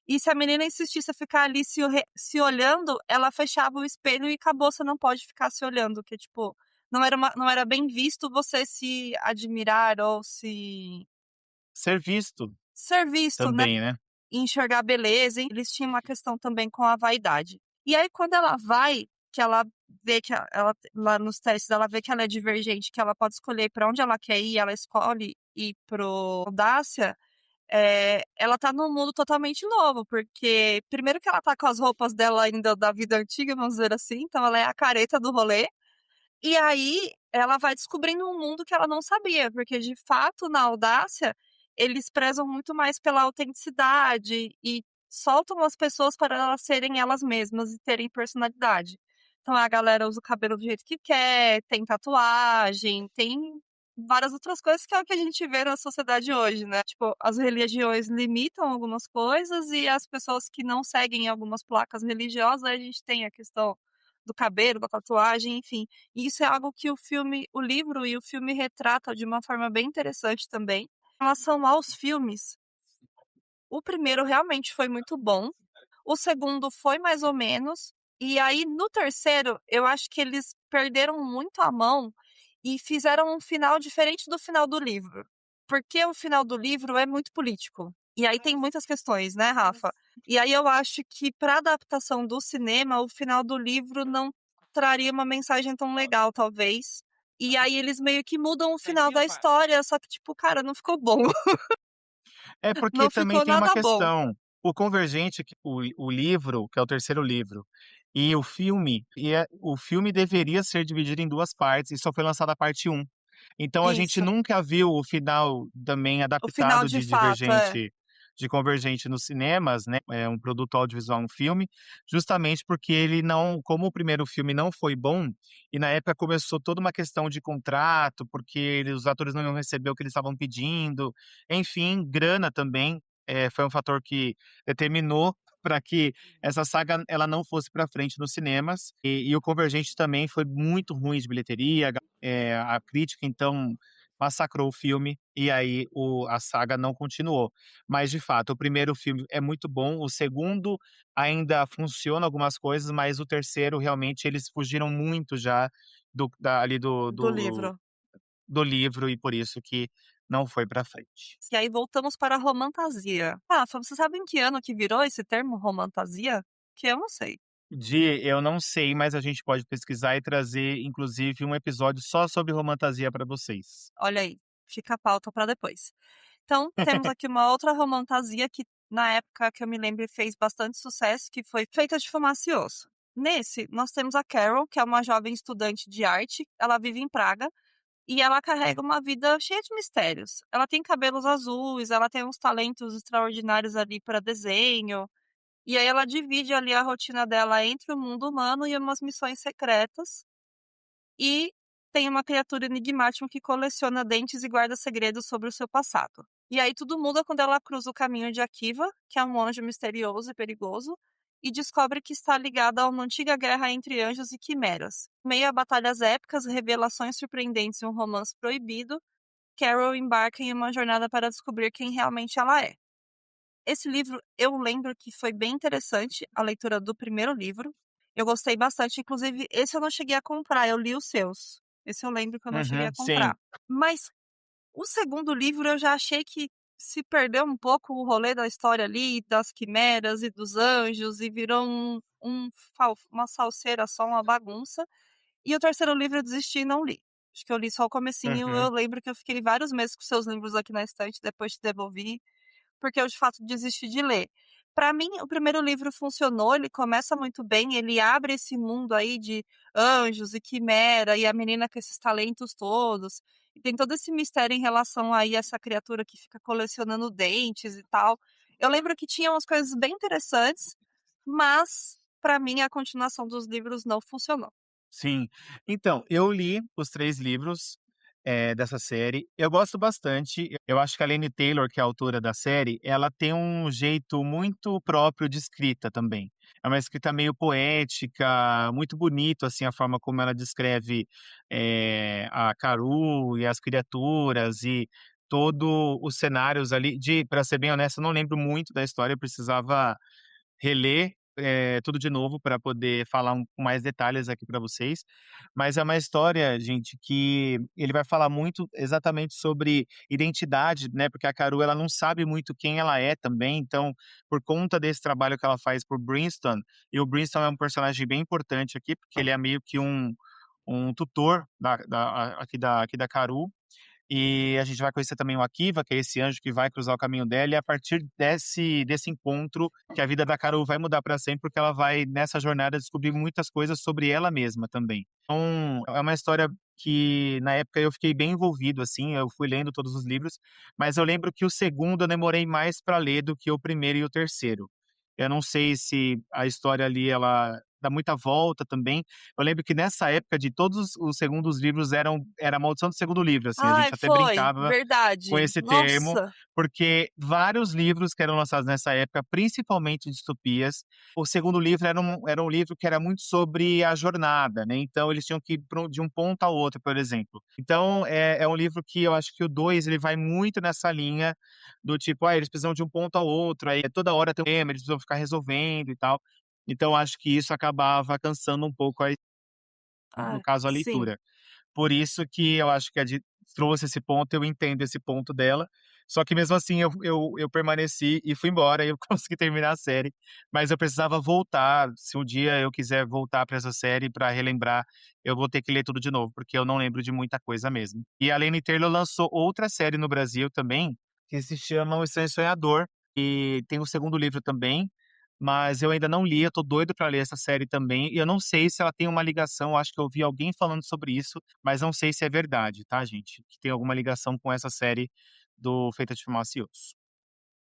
E se a menina insistisse a ficar ali se olhando, ela fechava o espelho e acabou, você não pode ficar se olhando, que tipo, não era bem visto você se admirar ou se Ser visto ser visto, né? também, né? E enxergar beleza, hein? Eles tinham uma questão também com a vaidade. E aí, quando ela vai, que ela vê que ela, lá nos testes, ela vê que ela é divergente, que ela pode escolher para onde ela quer ir, ela escolhe ir pro Audácia, ela tá num mundo totalmente novo, porque primeiro que ela tá com as roupas dela ainda da vida antiga, vamos dizer assim, então ela é a careta do rolê. E aí ela vai descobrindo um mundo que ela não sabia, porque de fato na Audácia eles prezam muito mais pela autenticidade e soltam as pessoas para elas serem elas mesmas e terem personalidade. Então a galera usa o cabelo do jeito que quer, tem tatuagem, tem várias outras coisas que é o que a gente vê na sociedade hoje, né? Tipo, as religiões limitam algumas coisas e as pessoas que não seguem algumas placas religiosas, aí a gente tem a questão do cabelo, da tatuagem, enfim. E isso é algo que o livro e o filme retrata de uma forma bem interessante também. Em relação aos filmes, o primeiro realmente foi muito bom, o segundo foi mais ou menos, e aí no terceiro, eu acho que eles perderam muito a mão e fizeram um final diferente do final do livro. Porque o final do livro é muito político. E aí tem muitas questões, né, Rafa? E aí eu acho que para adaptação do cinema, o final do livro não traria uma mensagem tão legal, talvez. E aí eles meio que mudam o final da história, só que tipo, cara, não ficou bom. É porque Não também ficou tem uma nada bom. questão. O Convergente, o livro, que é o terceiro livro, e o filme deveria ser dividido em duas partes, e só foi lançada a parte um. Então a gente Isso. nunca viu o final também O final adaptado de de fato, é. De Convergente nos cinemas, né? É um produto audiovisual, um filme, justamente porque ele não, como o primeiro filme não foi bom, e na época começou toda uma questão de contrato, porque os atores não iam receber o que eles estavam pedindo, enfim, grana também, foi um fator que determinou para que essa saga ela não fosse para frente nos cinemas. E o Convergente também foi muito ruim de bilheteria, a crítica, então, massacrou o filme e aí a saga não continuou. Mas, de fato, o primeiro filme é muito bom, o segundo ainda funciona algumas coisas, mas o terceiro, realmente, eles fugiram muito já ali Do livro. do livro e por isso que não foi pra frente. E aí voltamos para a romantasia. Rafa, você sabe em que ano que virou esse termo romantasia? Que eu não sei. Eu não sei, mas a gente pode pesquisar e trazer, inclusive, um episódio só sobre romantasia para vocês. Olha aí, fica a pauta para depois. Então, temos aqui uma outra romantasia que, na época que eu me lembro, fez bastante sucesso, que foi Feita de Fumaça e Osso. Nesse, nós temos a Carol, que é uma jovem estudante de arte. Ela vive em Praga e ela carrega uma vida cheia de mistérios. Ela tem cabelos azuis, ela tem uns talentos extraordinários ali para desenho. E aí ela divide ali a rotina dela entre o mundo humano e umas missões secretas. E tem uma criatura enigmática que coleciona dentes e guarda segredos sobre o seu passado. E aí tudo muda quando ela cruza o caminho de Akiva, que é um anjo misterioso e perigoso, e descobre que está ligada a uma antiga guerra entre anjos e quimeras. Meio a batalhas épicas, revelações surpreendentes e um romance proibido, Carol embarca em uma jornada para descobrir quem realmente ela é. Esse livro, eu lembro que foi bem interessante, a leitura do primeiro livro. Eu gostei bastante, inclusive esse eu não cheguei a comprar, eu li os seus. Esse eu lembro que eu não cheguei Uhum, a sim. comprar. Mas o segundo livro eu já achei que se perdeu um pouco o rolê da história ali, das quimeras e dos anjos, e virou uma salseira só, uma bagunça. E o terceiro livro eu desisti e não li. Acho que eu li só o comecinho, Uhum. eu lembro que eu fiquei vários meses com seus livros aqui na estante, depois te devolvi porque eu de fato desisti de ler. Para mim, o primeiro livro funcionou, ele começa muito bem, ele abre esse mundo aí de anjos e quimera e a menina com esses talentos todos. E tem todo esse mistério em relação aí a essa criatura que fica colecionando dentes e tal. Eu lembro que tinha umas coisas bem interessantes, mas para mim a continuação dos livros não funcionou. Sim. Então, eu li os 3 livros, dessa série. Eu gosto bastante. Eu acho que a Laini Taylor, que é a autora da série, ela tem um jeito muito próprio de escrita também. É uma escrita meio poética, muito bonito, assim, a forma como ela descreve, a Caru e as criaturas e todo os cenários ali de pra ser bem honesto, eu não lembro muito da história, eu precisava reler, tudo de novo para poder falar com mais detalhes aqui para vocês. Mas é uma história, gente, que ele vai falar muito exatamente sobre identidade, né, porque a Caru ela não sabe muito quem ela é também, então, por conta desse trabalho que ela faz por Brinston, e o Brinston é um personagem bem importante aqui, porque ele é meio que um tutor aqui da Caru, e a gente vai conhecer também o Akiva, que é esse anjo que vai cruzar o caminho dela, e a partir desse encontro que a vida da Carol vai mudar para sempre, porque ela vai, nessa jornada, descobrir muitas coisas sobre ela mesma também. Então, é uma história que, na época, eu fiquei bem envolvido, assim, eu fui lendo todos os livros, mas eu lembro que o segundo eu demorei mais para ler do que o primeiro e o terceiro. Eu não sei se a história ali, ela dá muita volta também. Eu lembro que nessa época de todos os segundos livros era a maldição do segundo livro, assim, a Ai, gente até foi, brincava com verdade. esse termo, Nossa. porque vários livros que eram lançados nessa época, principalmente distopias, o segundo livro era um livro que era muito sobre a jornada, né, então eles tinham que ir de um ponto ao outro, por exemplo. Então é um livro que eu acho que o 2 ele vai muito nessa linha do tipo, eles precisam de um ponto ao outro, aí toda hora tem um tema, eles precisam ficar resolvendo e tal. Então acho que isso acabava cansando um pouco no Ah, caso, a sim. leitura. Por isso que eu acho que a Di trouxe esse ponto, eu entendo esse ponto dela, só que mesmo assim eu permaneci e fui embora e eu consegui terminar a série, mas eu precisava voltar, se um dia eu quiser voltar para essa série para relembrar, eu vou ter que ler tudo de novo, porque eu não lembro de muita coisa mesmo. E a Laini Taylor lançou outra série no Brasil também, que se chama O Estranho Sonhador, E tem o segundo livro também, mas eu ainda não li, eu tô doido pra ler essa série também. E eu não sei se ela tem uma ligação, eu acho que eu ouvi alguém falando sobre isso, mas não sei se é verdade, tá, gente? Que tem alguma ligação com essa série do Feita de Fumaça e Osso.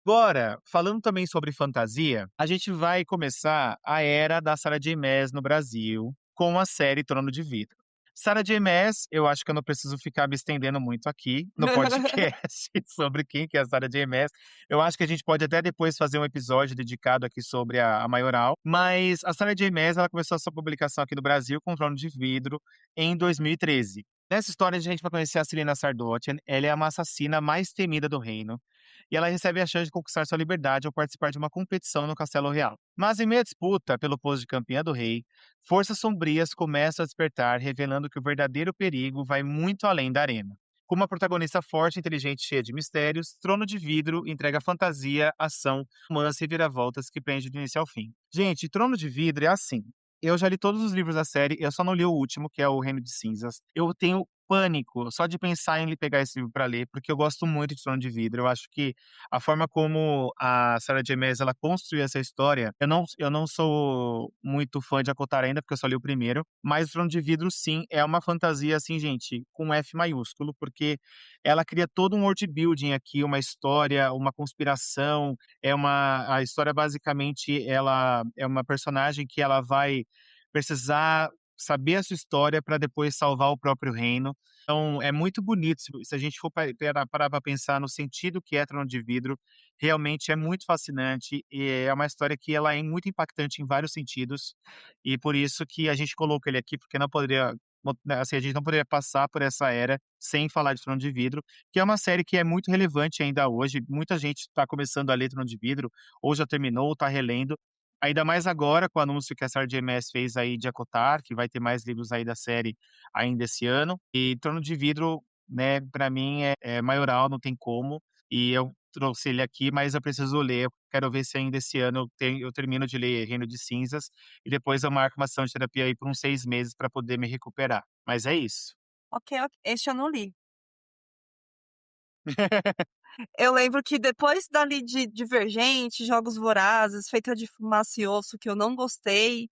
Agora, falando também sobre fantasia, a gente vai começar a era da Sarah J. Maas no Brasil com a série Trono de Vidro. Sarah J. Maas, eu acho que eu não preciso ficar me estendendo muito aqui no podcast sobre quem que é a Sarah J. Maas. Eu acho que a gente pode até depois fazer um episódio dedicado aqui sobre a Maioral. Mas a Sarah J. Maas, ela começou a sua publicação aqui no Brasil com Trono de Vidro em 2013. Nessa história, a gente vai conhecer a Celaena Sardotian. Ela é uma assassina mais temida do reino e ela recebe a chance de conquistar sua liberdade ao participar de uma competição no Castelo Real. Mas em meio à disputa pelo posto de campeã do rei, forças sombrias começam a despertar, revelando que o verdadeiro perigo vai muito além da arena. Com uma protagonista forte, inteligente e cheia de mistérios, Trono de Vidro entrega fantasia, ação, romance e viravoltas que prende do início ao fim. Gente, Trono de Vidro é assim. Eu já li todos os livros da série, eu só não li o último, que é o Reino de Cinzas. Eu tenho pânico só de pensar em pegar esse livro para ler, porque eu gosto muito de Trono de Vidro. Eu acho que a forma como a Sarah J. Maas ela construiu essa história, eu não sou muito fã de Acotar ainda, porque eu só li o primeiro, mas o Trono de Vidro, sim, é uma fantasia, assim, gente, com F maiúsculo, porque ela cria todo um world building aqui, uma história, uma conspiração, a história basicamente, ela é uma personagem que ela vai precisar saber a sua história para depois salvar o próprio reino. Então, é muito bonito. Se a gente for parar para pensar no sentido que é Trono de Vidro, realmente é muito fascinante e é uma história que ela é muito impactante em vários sentidos e por isso que a gente colocou ele aqui, porque não poderia, assim, a gente não poderia passar por essa era sem falar de Trono de Vidro, que é uma série que é muito relevante ainda hoje. Muita gente está começando a ler Trono de Vidro, ou já terminou, ou está relendo. Ainda mais agora com o anúncio que a Sarah J. Maas fez aí de Acotar, que vai ter mais livros aí da série ainda esse ano. E Trono de Vidro, né, para mim é maioral, não tem como. E eu trouxe ele aqui, mas eu preciso ler. Eu quero ver se ainda esse ano eu termino de ler Reino de Cinzas e depois eu marco uma sessão de terapia aí por uns 6 meses para poder me recuperar. Mas é isso. Ok, ok. Este eu não li. Eu lembro que depois dali de Divergente, Jogos Vorazes, Feita de Fumaça e Osso, que eu não gostei,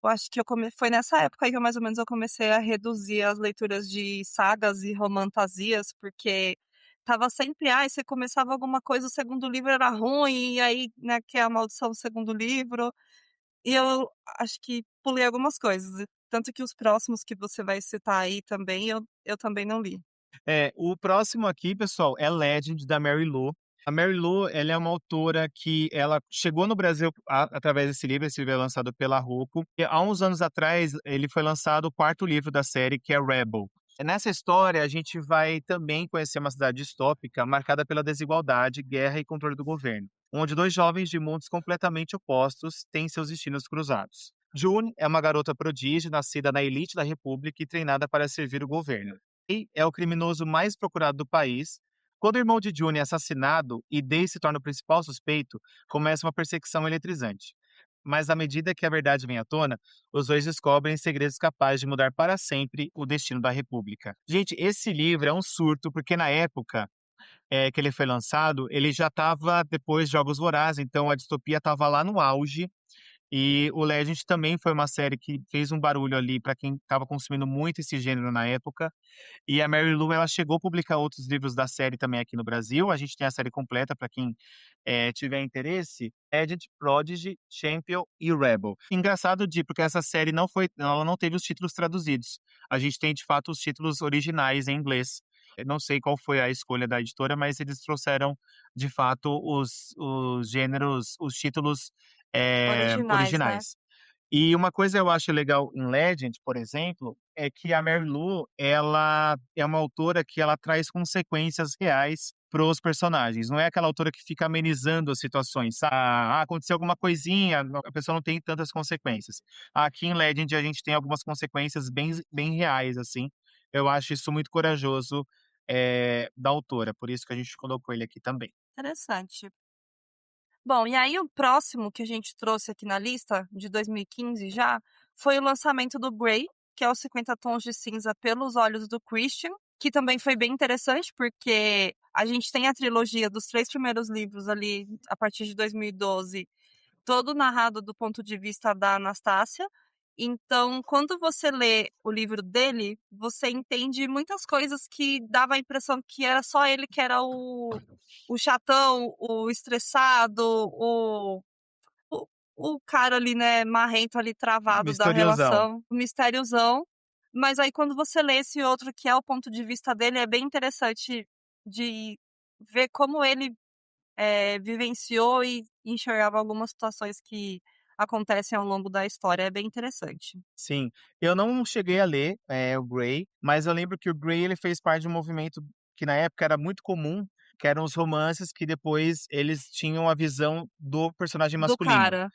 eu acho que foi nessa época aí que mais ou menos eu comecei a reduzir as leituras de sagas e romantasias, porque tava sempre, você começava alguma coisa, o segundo livro era ruim, e aí, né, que é a maldição do segundo livro, e eu acho que pulei algumas coisas, tanto que os próximos que você vai citar aí também, eu também não li. O próximo aqui, pessoal, é Legend, da Mary Lou. A Mary Lou, ela é uma autora que ela chegou no Brasil através desse livro. Esse livro é lançado pela Rocco. E há uns anos atrás, ele foi lançado o quarto livro da série, que é Rebel. Nessa história, a gente vai também conhecer uma cidade distópica marcada pela desigualdade, guerra e controle do governo, onde dois jovens de mundos completamente opostos têm seus destinos cruzados. June é uma garota prodígio, nascida na elite da República e treinada para servir o governo. Day é o criminoso mais procurado do país. Quando o irmão de June é assassinado e Day se torna o principal suspeito, começa uma perseguição eletrizante. Mas à medida que a verdade vem à tona, os dois descobrem segredos capazes de mudar para sempre o destino da República. Gente, esse livro é um surto, porque na época que ele foi lançado, ele já estava depois de Jogos Vorazes, então a distopia estava lá no auge. E o Legend também foi uma série que fez um barulho ali para quem estava consumindo muito esse gênero na época. E a Mary Lou, ela chegou a publicar outros livros da série também aqui no Brasil. A gente tem a série completa para quem tiver interesse. Legend, Prodigy, Champion e Rebel. Engraçado porque essa série ela não teve os títulos traduzidos. A gente tem de fato os títulos originais em inglês. Eu não sei qual foi a escolha da editora, mas eles trouxeram de fato os gêneros, os títulos Originais, né? originais. E uma coisa eu acho legal em Legend, por exemplo, é que a Mary Lou, ela é uma autora que ela traz consequências reais para os personagens. Não é aquela autora que fica amenizando as situações. Aconteceu alguma coisinha, a pessoa não tem tantas consequências. Aqui em Legend a gente tem algumas consequências bem, bem reais, assim. Eu acho isso muito corajoso, da autora, por isso que a gente colocou ele aqui também. Interessante. Bom, e aí o próximo que a gente trouxe aqui na lista, de 2015 já, foi o lançamento do Grey, que é os 50 Tons de Cinza pelos Olhos do Christian. que também foi bem interessante, porque a gente tem a trilogia dos 3 primeiros livros ali, a partir de 2012, todo narrado do ponto de vista da Anastácia. Então, quando você lê o livro dele, você entende muitas coisas que dava a impressão que era só ele que era o chatão, o estressado, o, o cara ali, né, marrento ali, travado da Misteriosão. relação, o mistériozão. Mas aí quando você lê esse outro, que é o ponto de vista dele, é bem interessante de ver como ele vivenciou e enxergava algumas situações que acontecem ao longo da história. É bem interessante. Sim, eu não cheguei a ler o Grey, mas eu lembro que o Grey ele fez parte de um movimento que na época era muito comum, que eram os romances que depois eles tinham a visão do personagem Do masculino. cara.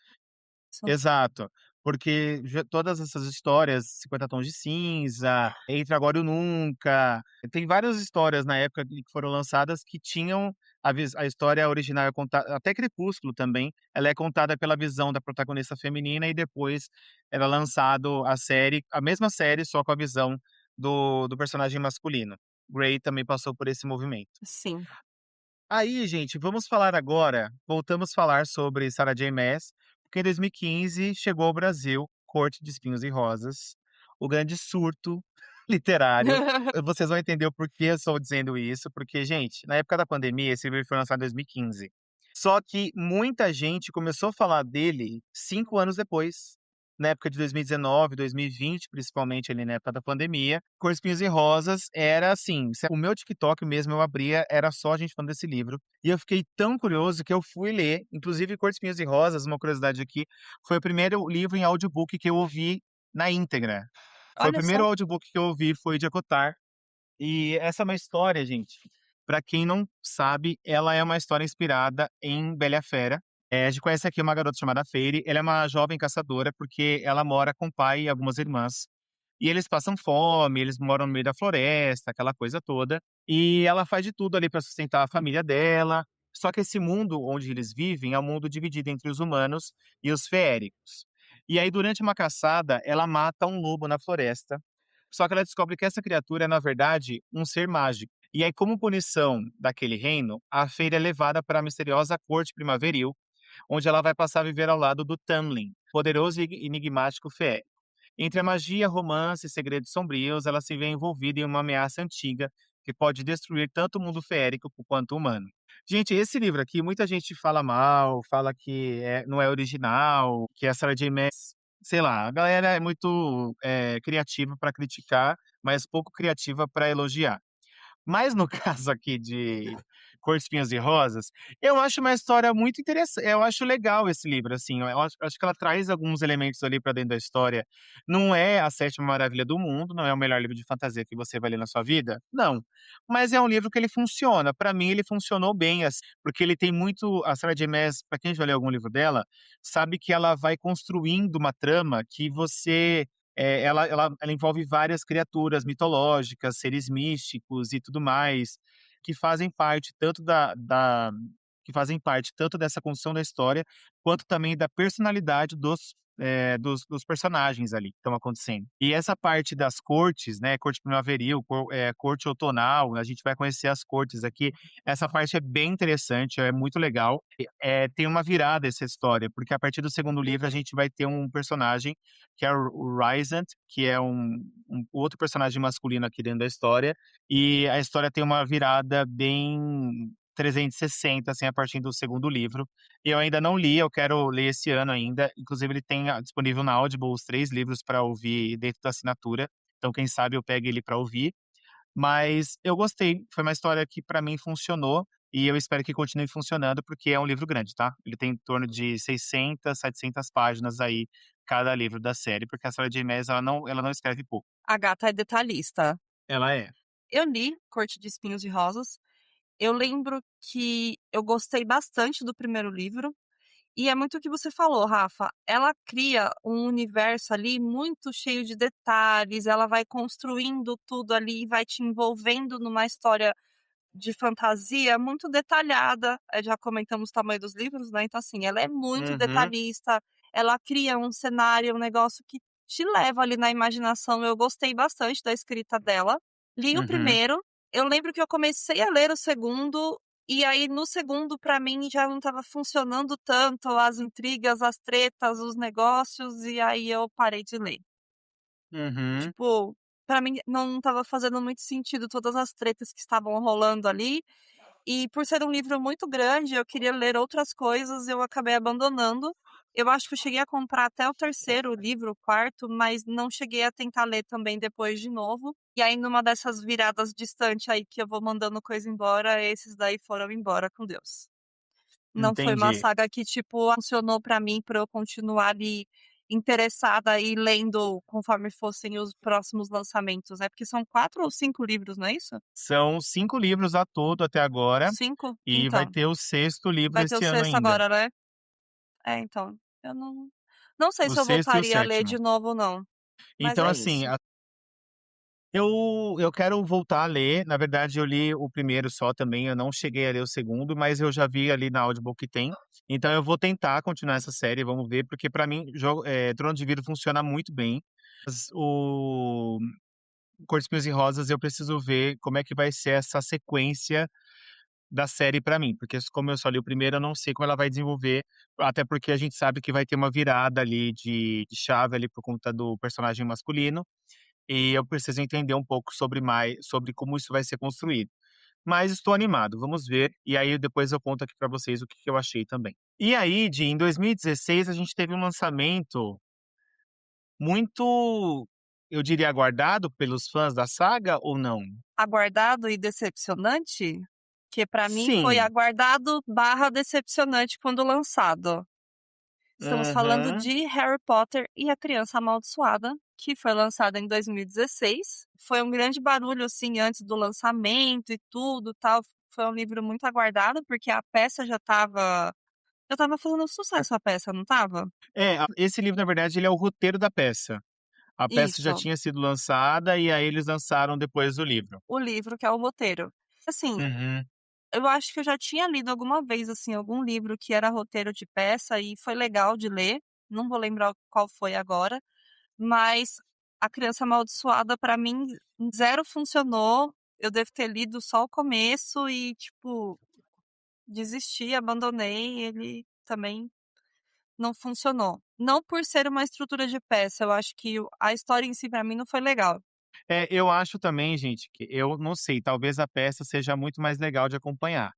Isso. Exato, porque todas essas histórias, 50 Tons de Cinza, Entre Agora e o Nunca, tem várias histórias na época que foram lançadas que tinham a história original é contada, até Crepúsculo também, ela é contada pela visão da protagonista feminina e depois era lançado a mesma série, só com a visão do personagem masculino. Grey também passou por esse movimento. Sim. Aí, gente, vamos falar agora, voltamos a falar sobre Sarah J. Maas, porque em 2015 chegou ao Brasil Corte de Espinhos e Rosas, o grande surto literário. Vocês vão entender o porquê eu estou dizendo isso, porque, gente, na época da pandemia, esse livro foi lançado em 2015. Só que muita gente começou a falar dele 5 anos depois, na época de 2019, 2020, principalmente ali na época da pandemia. Cor, Espinhos e Rosas era assim, o meu TikTok mesmo eu abria, era só a gente falando desse livro. E eu fiquei tão curioso que eu fui ler, inclusive Cor, Espinhos e Rosas, uma curiosidade aqui, foi o primeiro livro em audiobook que eu ouvi na íntegra. Foi o Olha primeiro só. audiobook que eu ouvi, foi de Acotar. E essa é uma história, gente, para quem não sabe, ela é uma história inspirada em Bela e a Fera. A gente conhece aqui uma garota chamada Feire. Ela é uma jovem caçadora porque ela mora com o pai e algumas irmãs. E eles passam fome, eles moram no meio da floresta, aquela coisa toda. E ela faz de tudo ali para sustentar a família dela. Só que esse mundo onde eles vivem é um mundo dividido entre os humanos e os feéricos. E aí, durante uma caçada, ela mata um lobo na floresta. Só que ela descobre que essa criatura é, na verdade, um ser mágico. E aí, como punição daquele reino, a Feira é levada para a misteriosa corte primaveril, onde ela vai passar a viver ao lado do Tamlin, poderoso e enigmático fé. Entre a magia, romance e segredos sombrios, ela se vê envolvida em uma ameaça antiga que pode destruir tanto o mundo feérico quanto o humano. Gente, esse livro aqui, muita gente fala mal, fala que não é original, que a Sarah J. Maas, sei lá, a galera é muito criativa para criticar, mas pouco criativa para elogiar. Mas no caso aqui de Cor, Espinhos e Rosas, eu acho uma história muito interessante. Eu acho legal esse livro, assim. Eu acho que ela traz alguns elementos ali para dentro da história. Não é a sétima maravilha do mundo, não é o melhor livro de fantasia que você vai ler na sua vida, não. Mas é um livro que ele funciona. Para mim, ele funcionou bem, assim, porque ele tem muito. A Sarah J. Maas, para quem já leu algum livro dela, sabe que ela vai construindo uma trama que você ela envolve várias criaturas mitológicas, seres místicos e tudo mais, que fazem parte que fazem parte tanto dessa construção da história, quanto também da personalidade dos personagens ali que estão acontecendo. E essa parte das cortes, né, corte primaveril, corte outonal, a gente vai conhecer as cortes aqui. Essa parte é bem interessante, é muito legal. Tem uma virada essa história, porque a partir do segundo livro a gente vai ter um personagem que é o Rysand, que é um outro personagem masculino aqui dentro da história, e a história tem uma virada bem 360, assim, a partir do segundo livro. Eu ainda não li, eu quero ler esse ano ainda. Inclusive, ele tem disponível na Audible os 3 livros para ouvir dentro da assinatura. Então, quem sabe eu pegue ele para ouvir. Mas eu gostei. Foi uma história que para mim funcionou e eu espero que continue funcionando porque é um livro grande, tá? Ele tem em torno de 600, 700 páginas aí cada livro da série, porque a Sarah J. Maas ela não escreve pouco. A gata é detalhista. Ela é. Eu li Corte de Espinhos e Rosas. Eu lembro que eu gostei bastante do primeiro livro. E é muito o que você falou, Rafa. Ela cria um universo ali muito cheio de detalhes. Ela vai construindo tudo ali e vai te envolvendo numa história de fantasia muito detalhada. Já comentamos o tamanho dos livros, né? Então, assim, ela é muito Uhum. detalhista. Ela cria um cenário, um negócio que te leva ali na imaginação. Eu gostei bastante da escrita dela. Li o Uhum. primeiro, eu lembro que eu comecei a ler o segundo, e aí no segundo, pra mim, já não estava funcionando tanto as intrigas, as tretas, os negócios, e aí eu parei de ler. Uhum. Tipo, pra mim não estava fazendo muito sentido todas as tretas que estavam rolando ali, e por ser um livro muito grande, eu queria ler outras coisas, eu acabei abandonando. Eu acho que eu cheguei a comprar até o terceiro livro, o quarto, mas não cheguei a tentar ler também depois de novo. E aí, numa dessas viradas distante aí que eu vou mandando coisa embora, esses daí foram embora com Deus. Não foi uma Entendi. saga que, tipo, funcionou pra mim, pra eu continuar ali interessada e lendo conforme fossem os próximos lançamentos, né? Porque são 4 ou 5 livros, não é isso? São 5 livros a todo até agora, 5? e vai Então. ter o sexto livro Vai ter o esse ano sexto ainda. agora, né? É, então. Eu não sei O se eu sexto e o voltaria a ler sétimo. de novo ou não. Mas Então, é assim, isso. eu quero voltar a ler. Na verdade, eu li o primeiro só também, eu não cheguei a ler o segundo, mas eu já vi ali na Audible que tem. Então, eu vou tentar continuar essa série, vamos ver, porque pra mim, Trono de Vidro funciona muito bem. O Cor de Espinhos e Rosas, eu preciso ver como é que vai ser essa sequência da série pra mim, porque como eu só li o primeiro, eu não sei como ela vai desenvolver, até porque a gente sabe que vai ter uma virada ali de chave ali por conta do personagem masculino, e eu preciso entender um pouco sobre como isso vai ser construído. Mas estou animado, vamos ver, e aí depois eu conto aqui pra vocês o que que eu achei também. E aí, em 2016, a gente teve um lançamento muito, eu diria, aguardado pelos fãs da saga ou não? Aguardado e decepcionante? Que pra mim foi Sim. aguardado barra decepcionante quando lançado. Estamos falando Uhum. de Harry Potter e a Criança Amaldiçoada, que foi lançada em 2016. Foi um grande barulho, assim, antes do lançamento e tudo, tal. Foi um livro muito aguardado, porque a peça já tava fazendo sucesso a peça, não tava? Esse livro, na verdade, ele é o roteiro da peça. A peça já Isso, tinha sido lançada e aí eles lançaram depois o livro. o livro que é o roteiro. Assim, Uhum. eu acho que eu já tinha lido alguma vez, assim, algum livro que era roteiro de peça e foi legal de ler. Não vou lembrar qual foi agora, mas A Criança Amaldiçoada, pra mim, zero funcionou. Eu devo ter lido só o começo e, tipo, desisti, abandonei. Ele também não funcionou. Não por ser uma estrutura de peça, eu acho que a história em si, pra mim, não foi legal. Eu acho também, gente, que eu não sei, talvez a peça seja muito mais legal de acompanhar.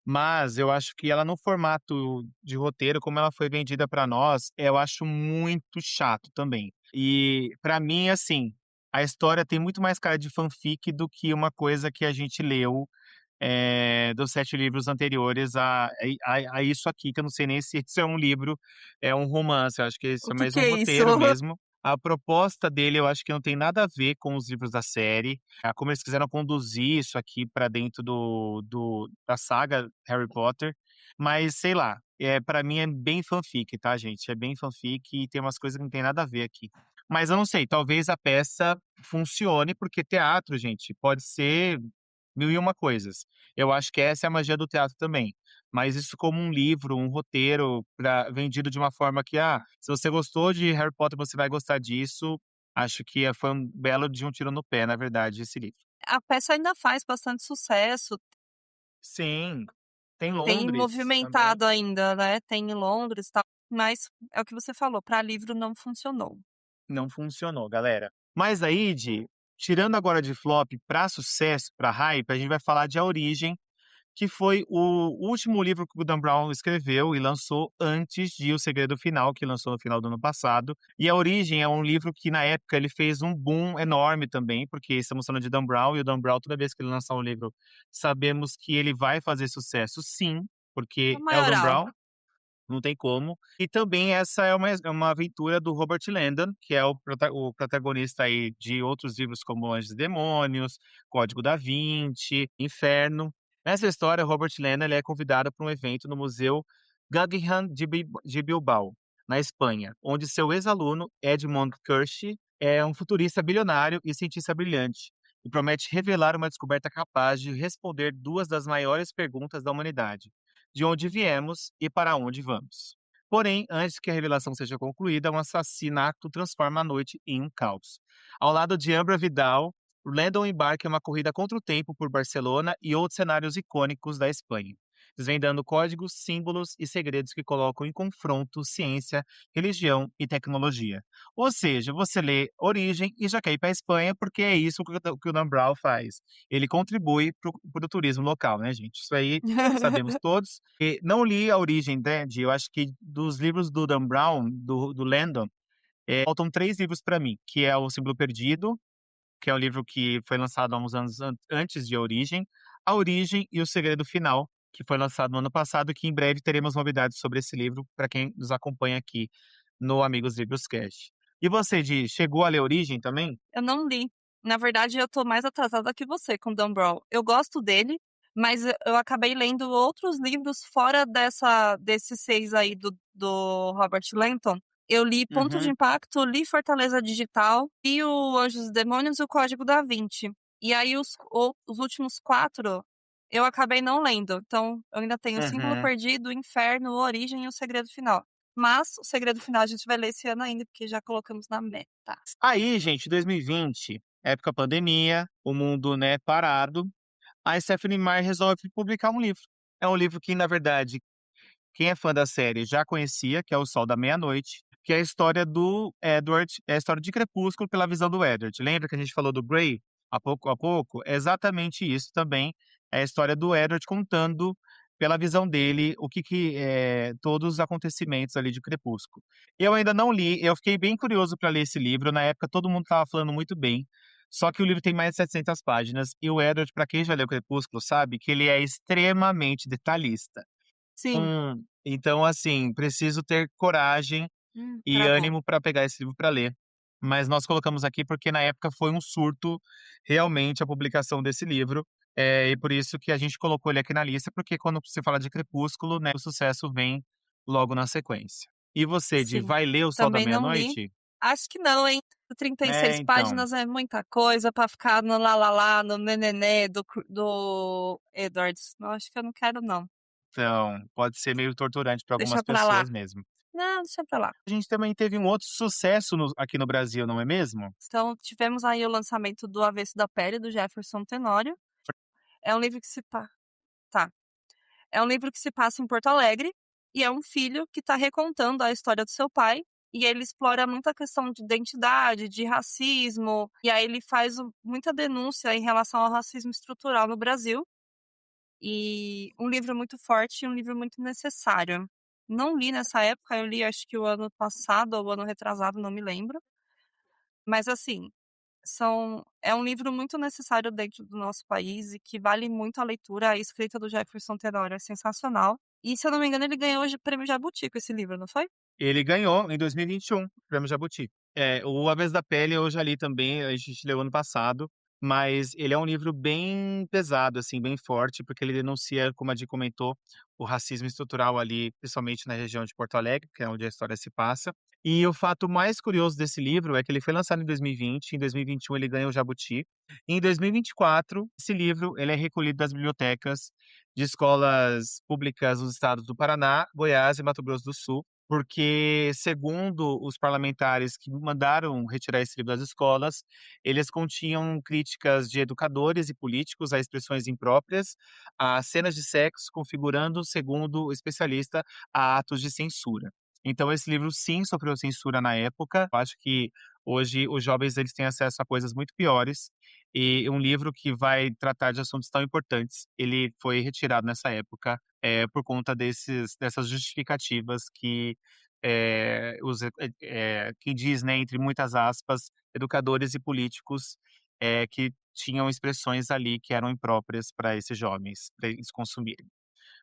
Mas eu acho que ela no formato de roteiro, como ela foi vendida para nós, eu acho muito chato também. E para mim, assim, a história tem muito mais cara de fanfic do que uma coisa que a gente leu dos 7 livros anteriores a isso aqui, que eu não sei nem se isso é um livro, é um romance, eu acho que isso O é que mais que um é isso? roteiro mesmo. A proposta dele eu acho que não tem nada a ver com os livros da série, como eles quiseram conduzir isso aqui para dentro da saga Harry Potter, mas sei lá, para mim é bem fanfic, tá, gente? É bem fanfic e tem umas coisas que não tem nada a ver aqui. Mas eu não sei, talvez a peça funcione, porque teatro, gente, pode ser mil e uma coisas. Eu acho que essa é a magia do teatro também. Mas isso como um livro, um roteiro vendido de uma forma que, se você gostou de Harry Potter, você vai gostar disso. Acho que foi um belo de um tiro no pé, na verdade, esse livro. A peça ainda faz bastante sucesso, Sim, tem tem Londres também. movimentado ainda, né? Tem em Londres, e tal, mas é o que você falou, para livro não funcionou. Não funcionou, galera. Mas aí, tirando agora de flop para sucesso, para hype, a gente vai falar de A Origem, que foi o último livro que o Dan Brown escreveu e lançou antes de O Segredo Final, que lançou no final do ano passado. E A Origem é um livro que, na época, ele fez um boom enorme também, porque estamos falando de Dan Brown, e o Dan Brown, toda vez que ele lançar um livro, sabemos que ele vai fazer sucesso, sim, É porque é o Dan maioral. Brown, não tem como. E também essa é uma aventura do Robert Landon, que é o protagonista aí de outros livros como Anjos e Demônios, Código da Vinci, Inferno. Nessa história, Robert Landon ele é convidado para um evento no Museu Guggenheim de Bilbao, na Espanha, onde seu ex-aluno, Edmund Kirsch, é um futurista bilionário e cientista brilhante, e promete revelar uma descoberta capaz de responder duas das maiores perguntas da humanidade: de onde viemos e para onde vamos. Porém, antes que a revelação seja concluída, um assassinato transforma a noite em um caos. Ao lado de Ambra Vidal, Landon embarca em uma corrida contra o tempo por Barcelona e outros cenários icônicos da Espanha, desvendando códigos, símbolos e segredos que colocam em confronto ciência, religião e tecnologia. Ou seja, você lê Origem e já quer ir para a Espanha, porque é isso que o Dan Brown faz. Ele contribui para o turismo local, né, gente? Isso aí sabemos todos. E não li a Origem, né, eu acho que dos livros do Dan Brown, do Landon, faltam 3 livros para mim, que é O Símbolo Perdido, que é um livro que foi lançado há uns anos antes de A Origem e O Segredo Final, que foi lançado no ano passado, que em breve teremos novidades sobre esse livro para quem nos acompanha aqui no Amigos Livros Cast. E você, Di, chegou a ler Origem também? Eu não li. Na verdade, eu tô mais atrasada que você com Dan Brown. Eu gosto dele, mas eu acabei lendo outros livros fora desses 6 aí do Robert Langdon. Eu li Ponto de Uhum, Impacto, li Fortaleza Digital, li o Anjos e Demônios e o Código da Vinci. E aí os últimos 4 eu acabei não lendo. Então, eu ainda tenho O Símbolo uhum. Perdido, o Inferno, a Origem e o Segredo Final. Mas o Segredo Final a gente vai ler esse ano ainda, porque já colocamos na meta. Aí, gente, 2020, época pandemia, o mundo, né, parado. A Stephanie Meyer resolve publicar um livro. É um livro que, na verdade, quem é fã da série já conhecia, que é O Sol da Meia-Noite, que é a história do Edward, é a história de Crepúsculo pela visão do Edward. Lembra que a gente falou do Grey há pouco? É exatamente isso também. É a história do Edward contando pela visão dele todos os acontecimentos ali de Crepúsculo. Eu ainda não li, eu fiquei bem curioso para ler esse livro. Na época todo mundo estava falando muito bem. Só que o livro tem mais de 700 páginas e o Edward, para quem já leu Crepúsculo, sabe que ele é extremamente detalhista. Sim. Então, assim, preciso ter coragem e Travou. ânimo para pegar esse livro para ler. Mas nós colocamos aqui porque na época foi um surto realmente a publicação desse livro. E por isso que a gente colocou ele aqui na lista, porque quando se fala de Crepúsculo, né, o sucesso vem logo na sequência. E você, Di, Sim. vai ler O Sol da Também não li. Meia-Noite? Acho que não, hein? 36 Então. páginas é muita coisa pra ficar no lá, lá, lá, no nenenê do Edward. Não, acho que eu não quero, não. Então, pode ser meio torturante para Deixa algumas pra lá. pessoas mesmo. Não, deixa pra lá. A gente também teve um outro sucesso aqui no Brasil, não é mesmo? Então, tivemos aí o lançamento do Avesso da Pele, do Jefferson Tenório. É um livro que se pa... Tá. É um livro que se passa em Porto Alegre e é um filho que está recontando a história do seu pai. E ele explora muita questão de identidade, de racismo, e aí ele faz muita denúncia em relação ao racismo estrutural no Brasil. E um livro muito forte e um livro muito necessário. Não li nessa época, eu li acho que o ano passado ou o ano retrasado, não me lembro. Mas assim, é um livro muito necessário dentro do nosso país e que vale muito a leitura. A escrita do Jefferson Tenório é sensacional. E, se eu não me engano, ele ganhou hoje o prêmio Jabuti com esse livro, não foi? Ele ganhou em 2021 o Prêmio Jabuti. O Aves da Pele eu já li também, a gente leu ano passado, mas ele é um livro bem pesado, assim, bem forte, porque ele denuncia, como a Di comentou, o racismo estrutural ali, principalmente na região de Porto Alegre, que é onde a história se passa. E o fato mais curioso desse livro é que ele foi lançado em 2020, em 2021 ele ganhou o Jabuti, e em 2024 esse livro ele é recolhido das bibliotecas de escolas públicas dos estados do Paraná, Goiás e Mato Grosso do Sul, porque, segundo os parlamentares que mandaram retirar esse livro das escolas, eles continham críticas de educadores e políticos a expressões impróprias, a cenas de sexo, configurando, segundo o especialista, a atos de censura. Então, esse livro, sim, sofreu censura na época. Eu acho que hoje os jovens eles têm acesso a coisas muito piores. E um livro que vai tratar de assuntos tão importantes, ele foi retirado nessa época por conta dessas justificativas que que diz, né, entre muitas aspas, educadores e políticos que tinham expressões ali que eram impróprias para esses jovens, para eles consumirem.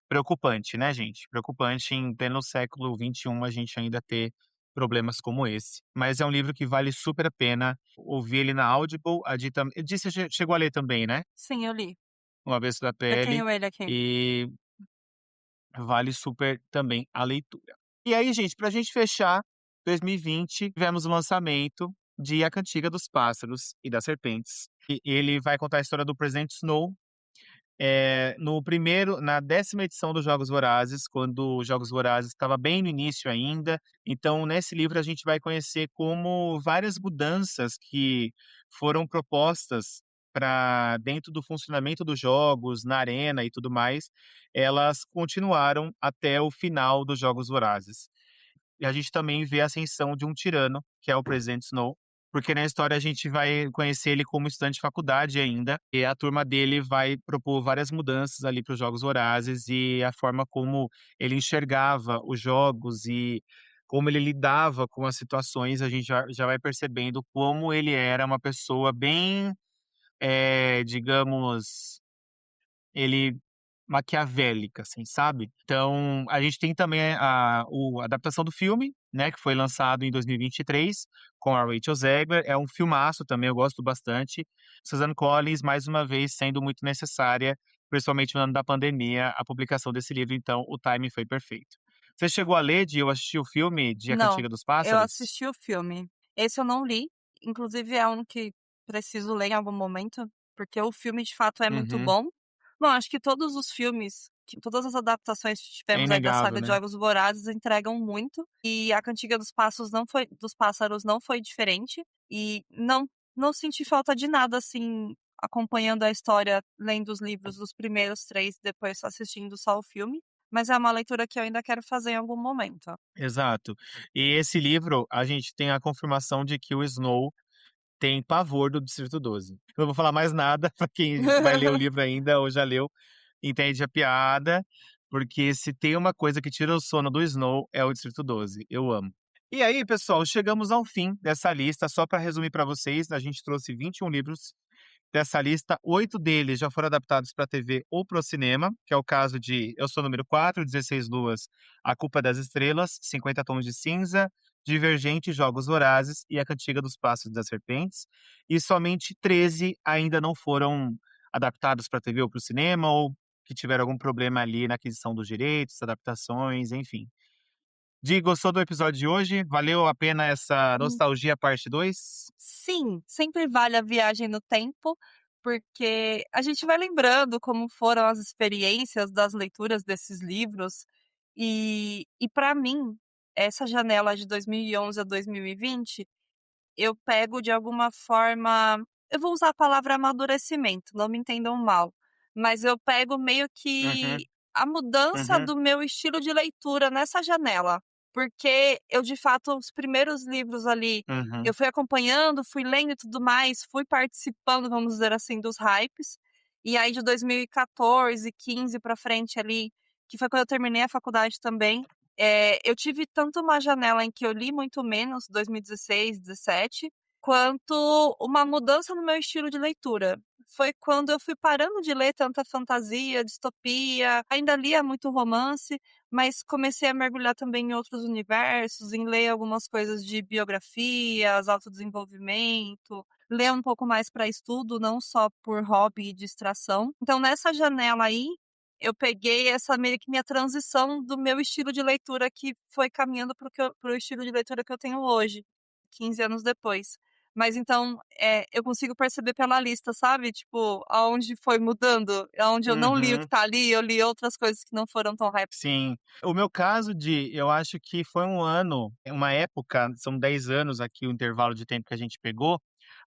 Preocupante, né, gente? Preocupante em pleno século XXI a gente ainda ter problemas como esse. Mas é um livro que vale super a pena ouvir ele na Audible. A Di você chegou a ler também, né? Sim, eu li. O Avesso da Eu Pele. tenho ele aqui. E vale super também a leitura. E aí, gente, pra gente fechar 2020, tivemos o lançamento de A Cantiga dos Pássaros e das Serpentes. E ele vai contar a história do Presidente Snow, na 10ª edição dos Jogos Vorazes, quando os Jogos Vorazes estava bem no início ainda. Então, nesse livro a gente vai conhecer como várias mudanças que foram propostas para dentro do funcionamento dos jogos, na arena e tudo mais, elas continuaram até o final dos Jogos Vorazes. E a gente também vê a ascensão de um tirano, que é o Presidente Snow, porque na história a gente vai conhecer ele como estudante de faculdade ainda, e a turma dele vai propor várias mudanças ali para os Jogos Vorazes e a forma como ele enxergava os jogos e como ele lidava com as situações, a gente já vai percebendo como ele era uma pessoa bem, digamos, ele maquiavélica, assim, sabe. Então, a gente tem também a adaptação do filme, né, que foi lançado em 2023, com a Rachel Zegler, é um filmaço também, eu gosto bastante. Suzanne Collins, mais uma vez, sendo muito necessária, principalmente no ano da pandemia, a publicação desse livro, então o timing foi perfeito. Você chegou a ler ou assistir o filme de A Não, Cantiga dos eu Pássaros? assisti o filme. Esse eu não li, inclusive é um que preciso ler em algum momento, porque o filme de fato é muito Uhum. bom. Bom, acho que todos os filmes, todas as adaptações que É tivemos aí da inegável, saga de né. Jogos Vorazes entregam muito, e A Cantiga dos Pássaros não foi diferente, e não senti falta de nada, assim, acompanhando a história, lendo os livros dos primeiros 3, depois assistindo só o filme, mas é uma leitura que eu ainda quero fazer em algum momento. Exato. E esse livro, a gente tem a confirmação de que o Snow tem pavor do Distrito 12. Eu não vou falar mais nada para quem vai ler o livro ainda ou já leu, entende a piada, porque se tem uma coisa que tira o sono do Snow é o Distrito 12. Eu amo. E aí, pessoal, chegamos ao fim dessa lista. Só para resumir para vocês, a gente trouxe 21 livros. Dessa lista, 8 deles já foram adaptados para TV ou para o cinema, que é o caso de Eu Sou Número 4, 16 Luas, A Culpa é das Estrelas, 50 Tons de Cinza, Divergente, Jogos Vorazes e A Cantiga dos Pássaros e das Serpentes. E somente 13 ainda não foram adaptados para TV ou para o cinema, ou que tiveram algum problema ali na aquisição dos direitos, adaptações, enfim. Di, gostou do episódio de hoje? Valeu a pena essa nostalgia parte 2? Sim, sempre vale a viagem no tempo, porque a gente vai lembrando como foram as experiências das leituras desses livros, e para mim, essa janela de 2011 a 2020, eu pego de alguma forma, eu vou usar a palavra amadurecimento, não me entendam mal, mas eu pego meio Uhum, que a mudança uhum, do meu estilo de leitura nessa janela, porque eu de fato os primeiros livros ali, eu uhum, fui acompanhando, fui lendo e tudo mais, fui participando, vamos dizer assim, dos hypes, e aí de 2014, 15 para frente ali, que foi quando eu terminei a faculdade também, eu tive tanto uma janela em que eu li muito menos, 2016, 17, quanto uma mudança no meu estilo de leitura. Foi quando eu fui parando de ler tanta fantasia, distopia, ainda lia muito romance, mas comecei a mergulhar também em outros universos, em ler algumas coisas de biografias, autodesenvolvimento, ler um pouco mais para estudo, não só por hobby e distração. Então, nessa janela aí, eu peguei essa meio que minha transição do meu estilo de leitura que foi caminhando para o estilo de leitura que eu tenho hoje, 15 anos depois. Mas então, eu consigo perceber pela lista, sabe, tipo, aonde foi mudando, aonde eu não li o que uhum. tá ali, eu li outras coisas que não foram tão hype. Sim. O meu caso eu acho que foi um ano, uma época, são 10 anos aqui o intervalo de tempo que a gente pegou,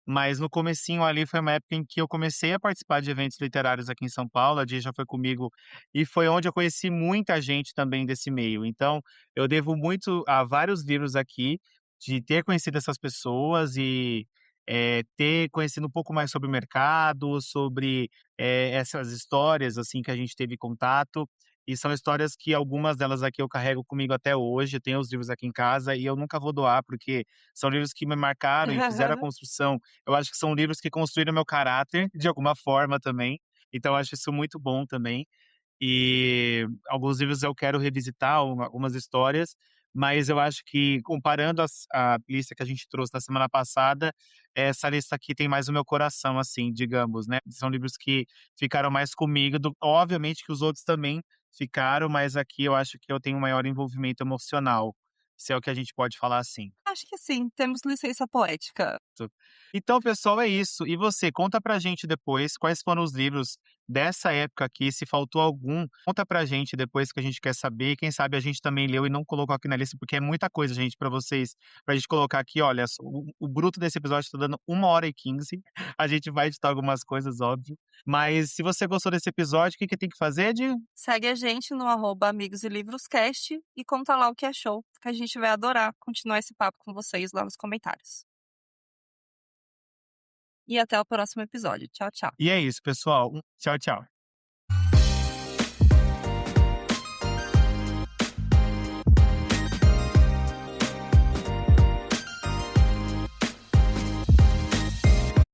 mas no comecinho ali foi uma época em que eu comecei a participar de eventos literários aqui em São Paulo, a Dia já foi comigo, e foi onde eu conheci muita gente também desse meio. Então, eu devo muito a vários livros aqui, de ter conhecido essas pessoas e, ter conhecido um pouco mais sobre o mercado, sobre, essas histórias, assim, que a gente teve contato. E são histórias que algumas delas aqui eu carrego comigo até hoje, eu tenho os livros aqui em casa e eu nunca vou doar, porque são livros que me marcaram e fizeram a construção. Eu acho que são livros que construíram meu caráter, de alguma forma também, então eu acho isso muito bom também. E alguns livros eu quero revisitar, algumas histórias, mas eu acho que comparando a lista que a gente trouxe na semana passada, essa lista aqui tem mais o meu coração, assim, digamos, né. São livros que ficaram mais comigo, obviamente que os outros também ficaram, mas aqui eu acho que eu tenho um maior envolvimento emocional, se é o que a gente pode falar assim. Acho que sim, temos licença poética. Então, pessoal, é isso. E você, conta pra gente depois quais foram os livros dessa época aqui. Se faltou algum, conta pra gente depois, que a gente quer saber. Quem sabe a gente também leu e não colocou aqui na lista, porque é muita coisa, gente, pra vocês, pra gente colocar aqui. Olha, o bruto desse episódio tá dando 1h15. A gente vai editar algumas coisas, óbvio. Mas se você gostou desse episódio, o que tem que fazer, Edi? Segue a gente no @amigoselivroscast e conta lá o que achou, que a gente vai adorar continuar esse papo com vocês lá nos comentários. E até o próximo episódio. Tchau, tchau. E é isso, pessoal. Tchau, tchau.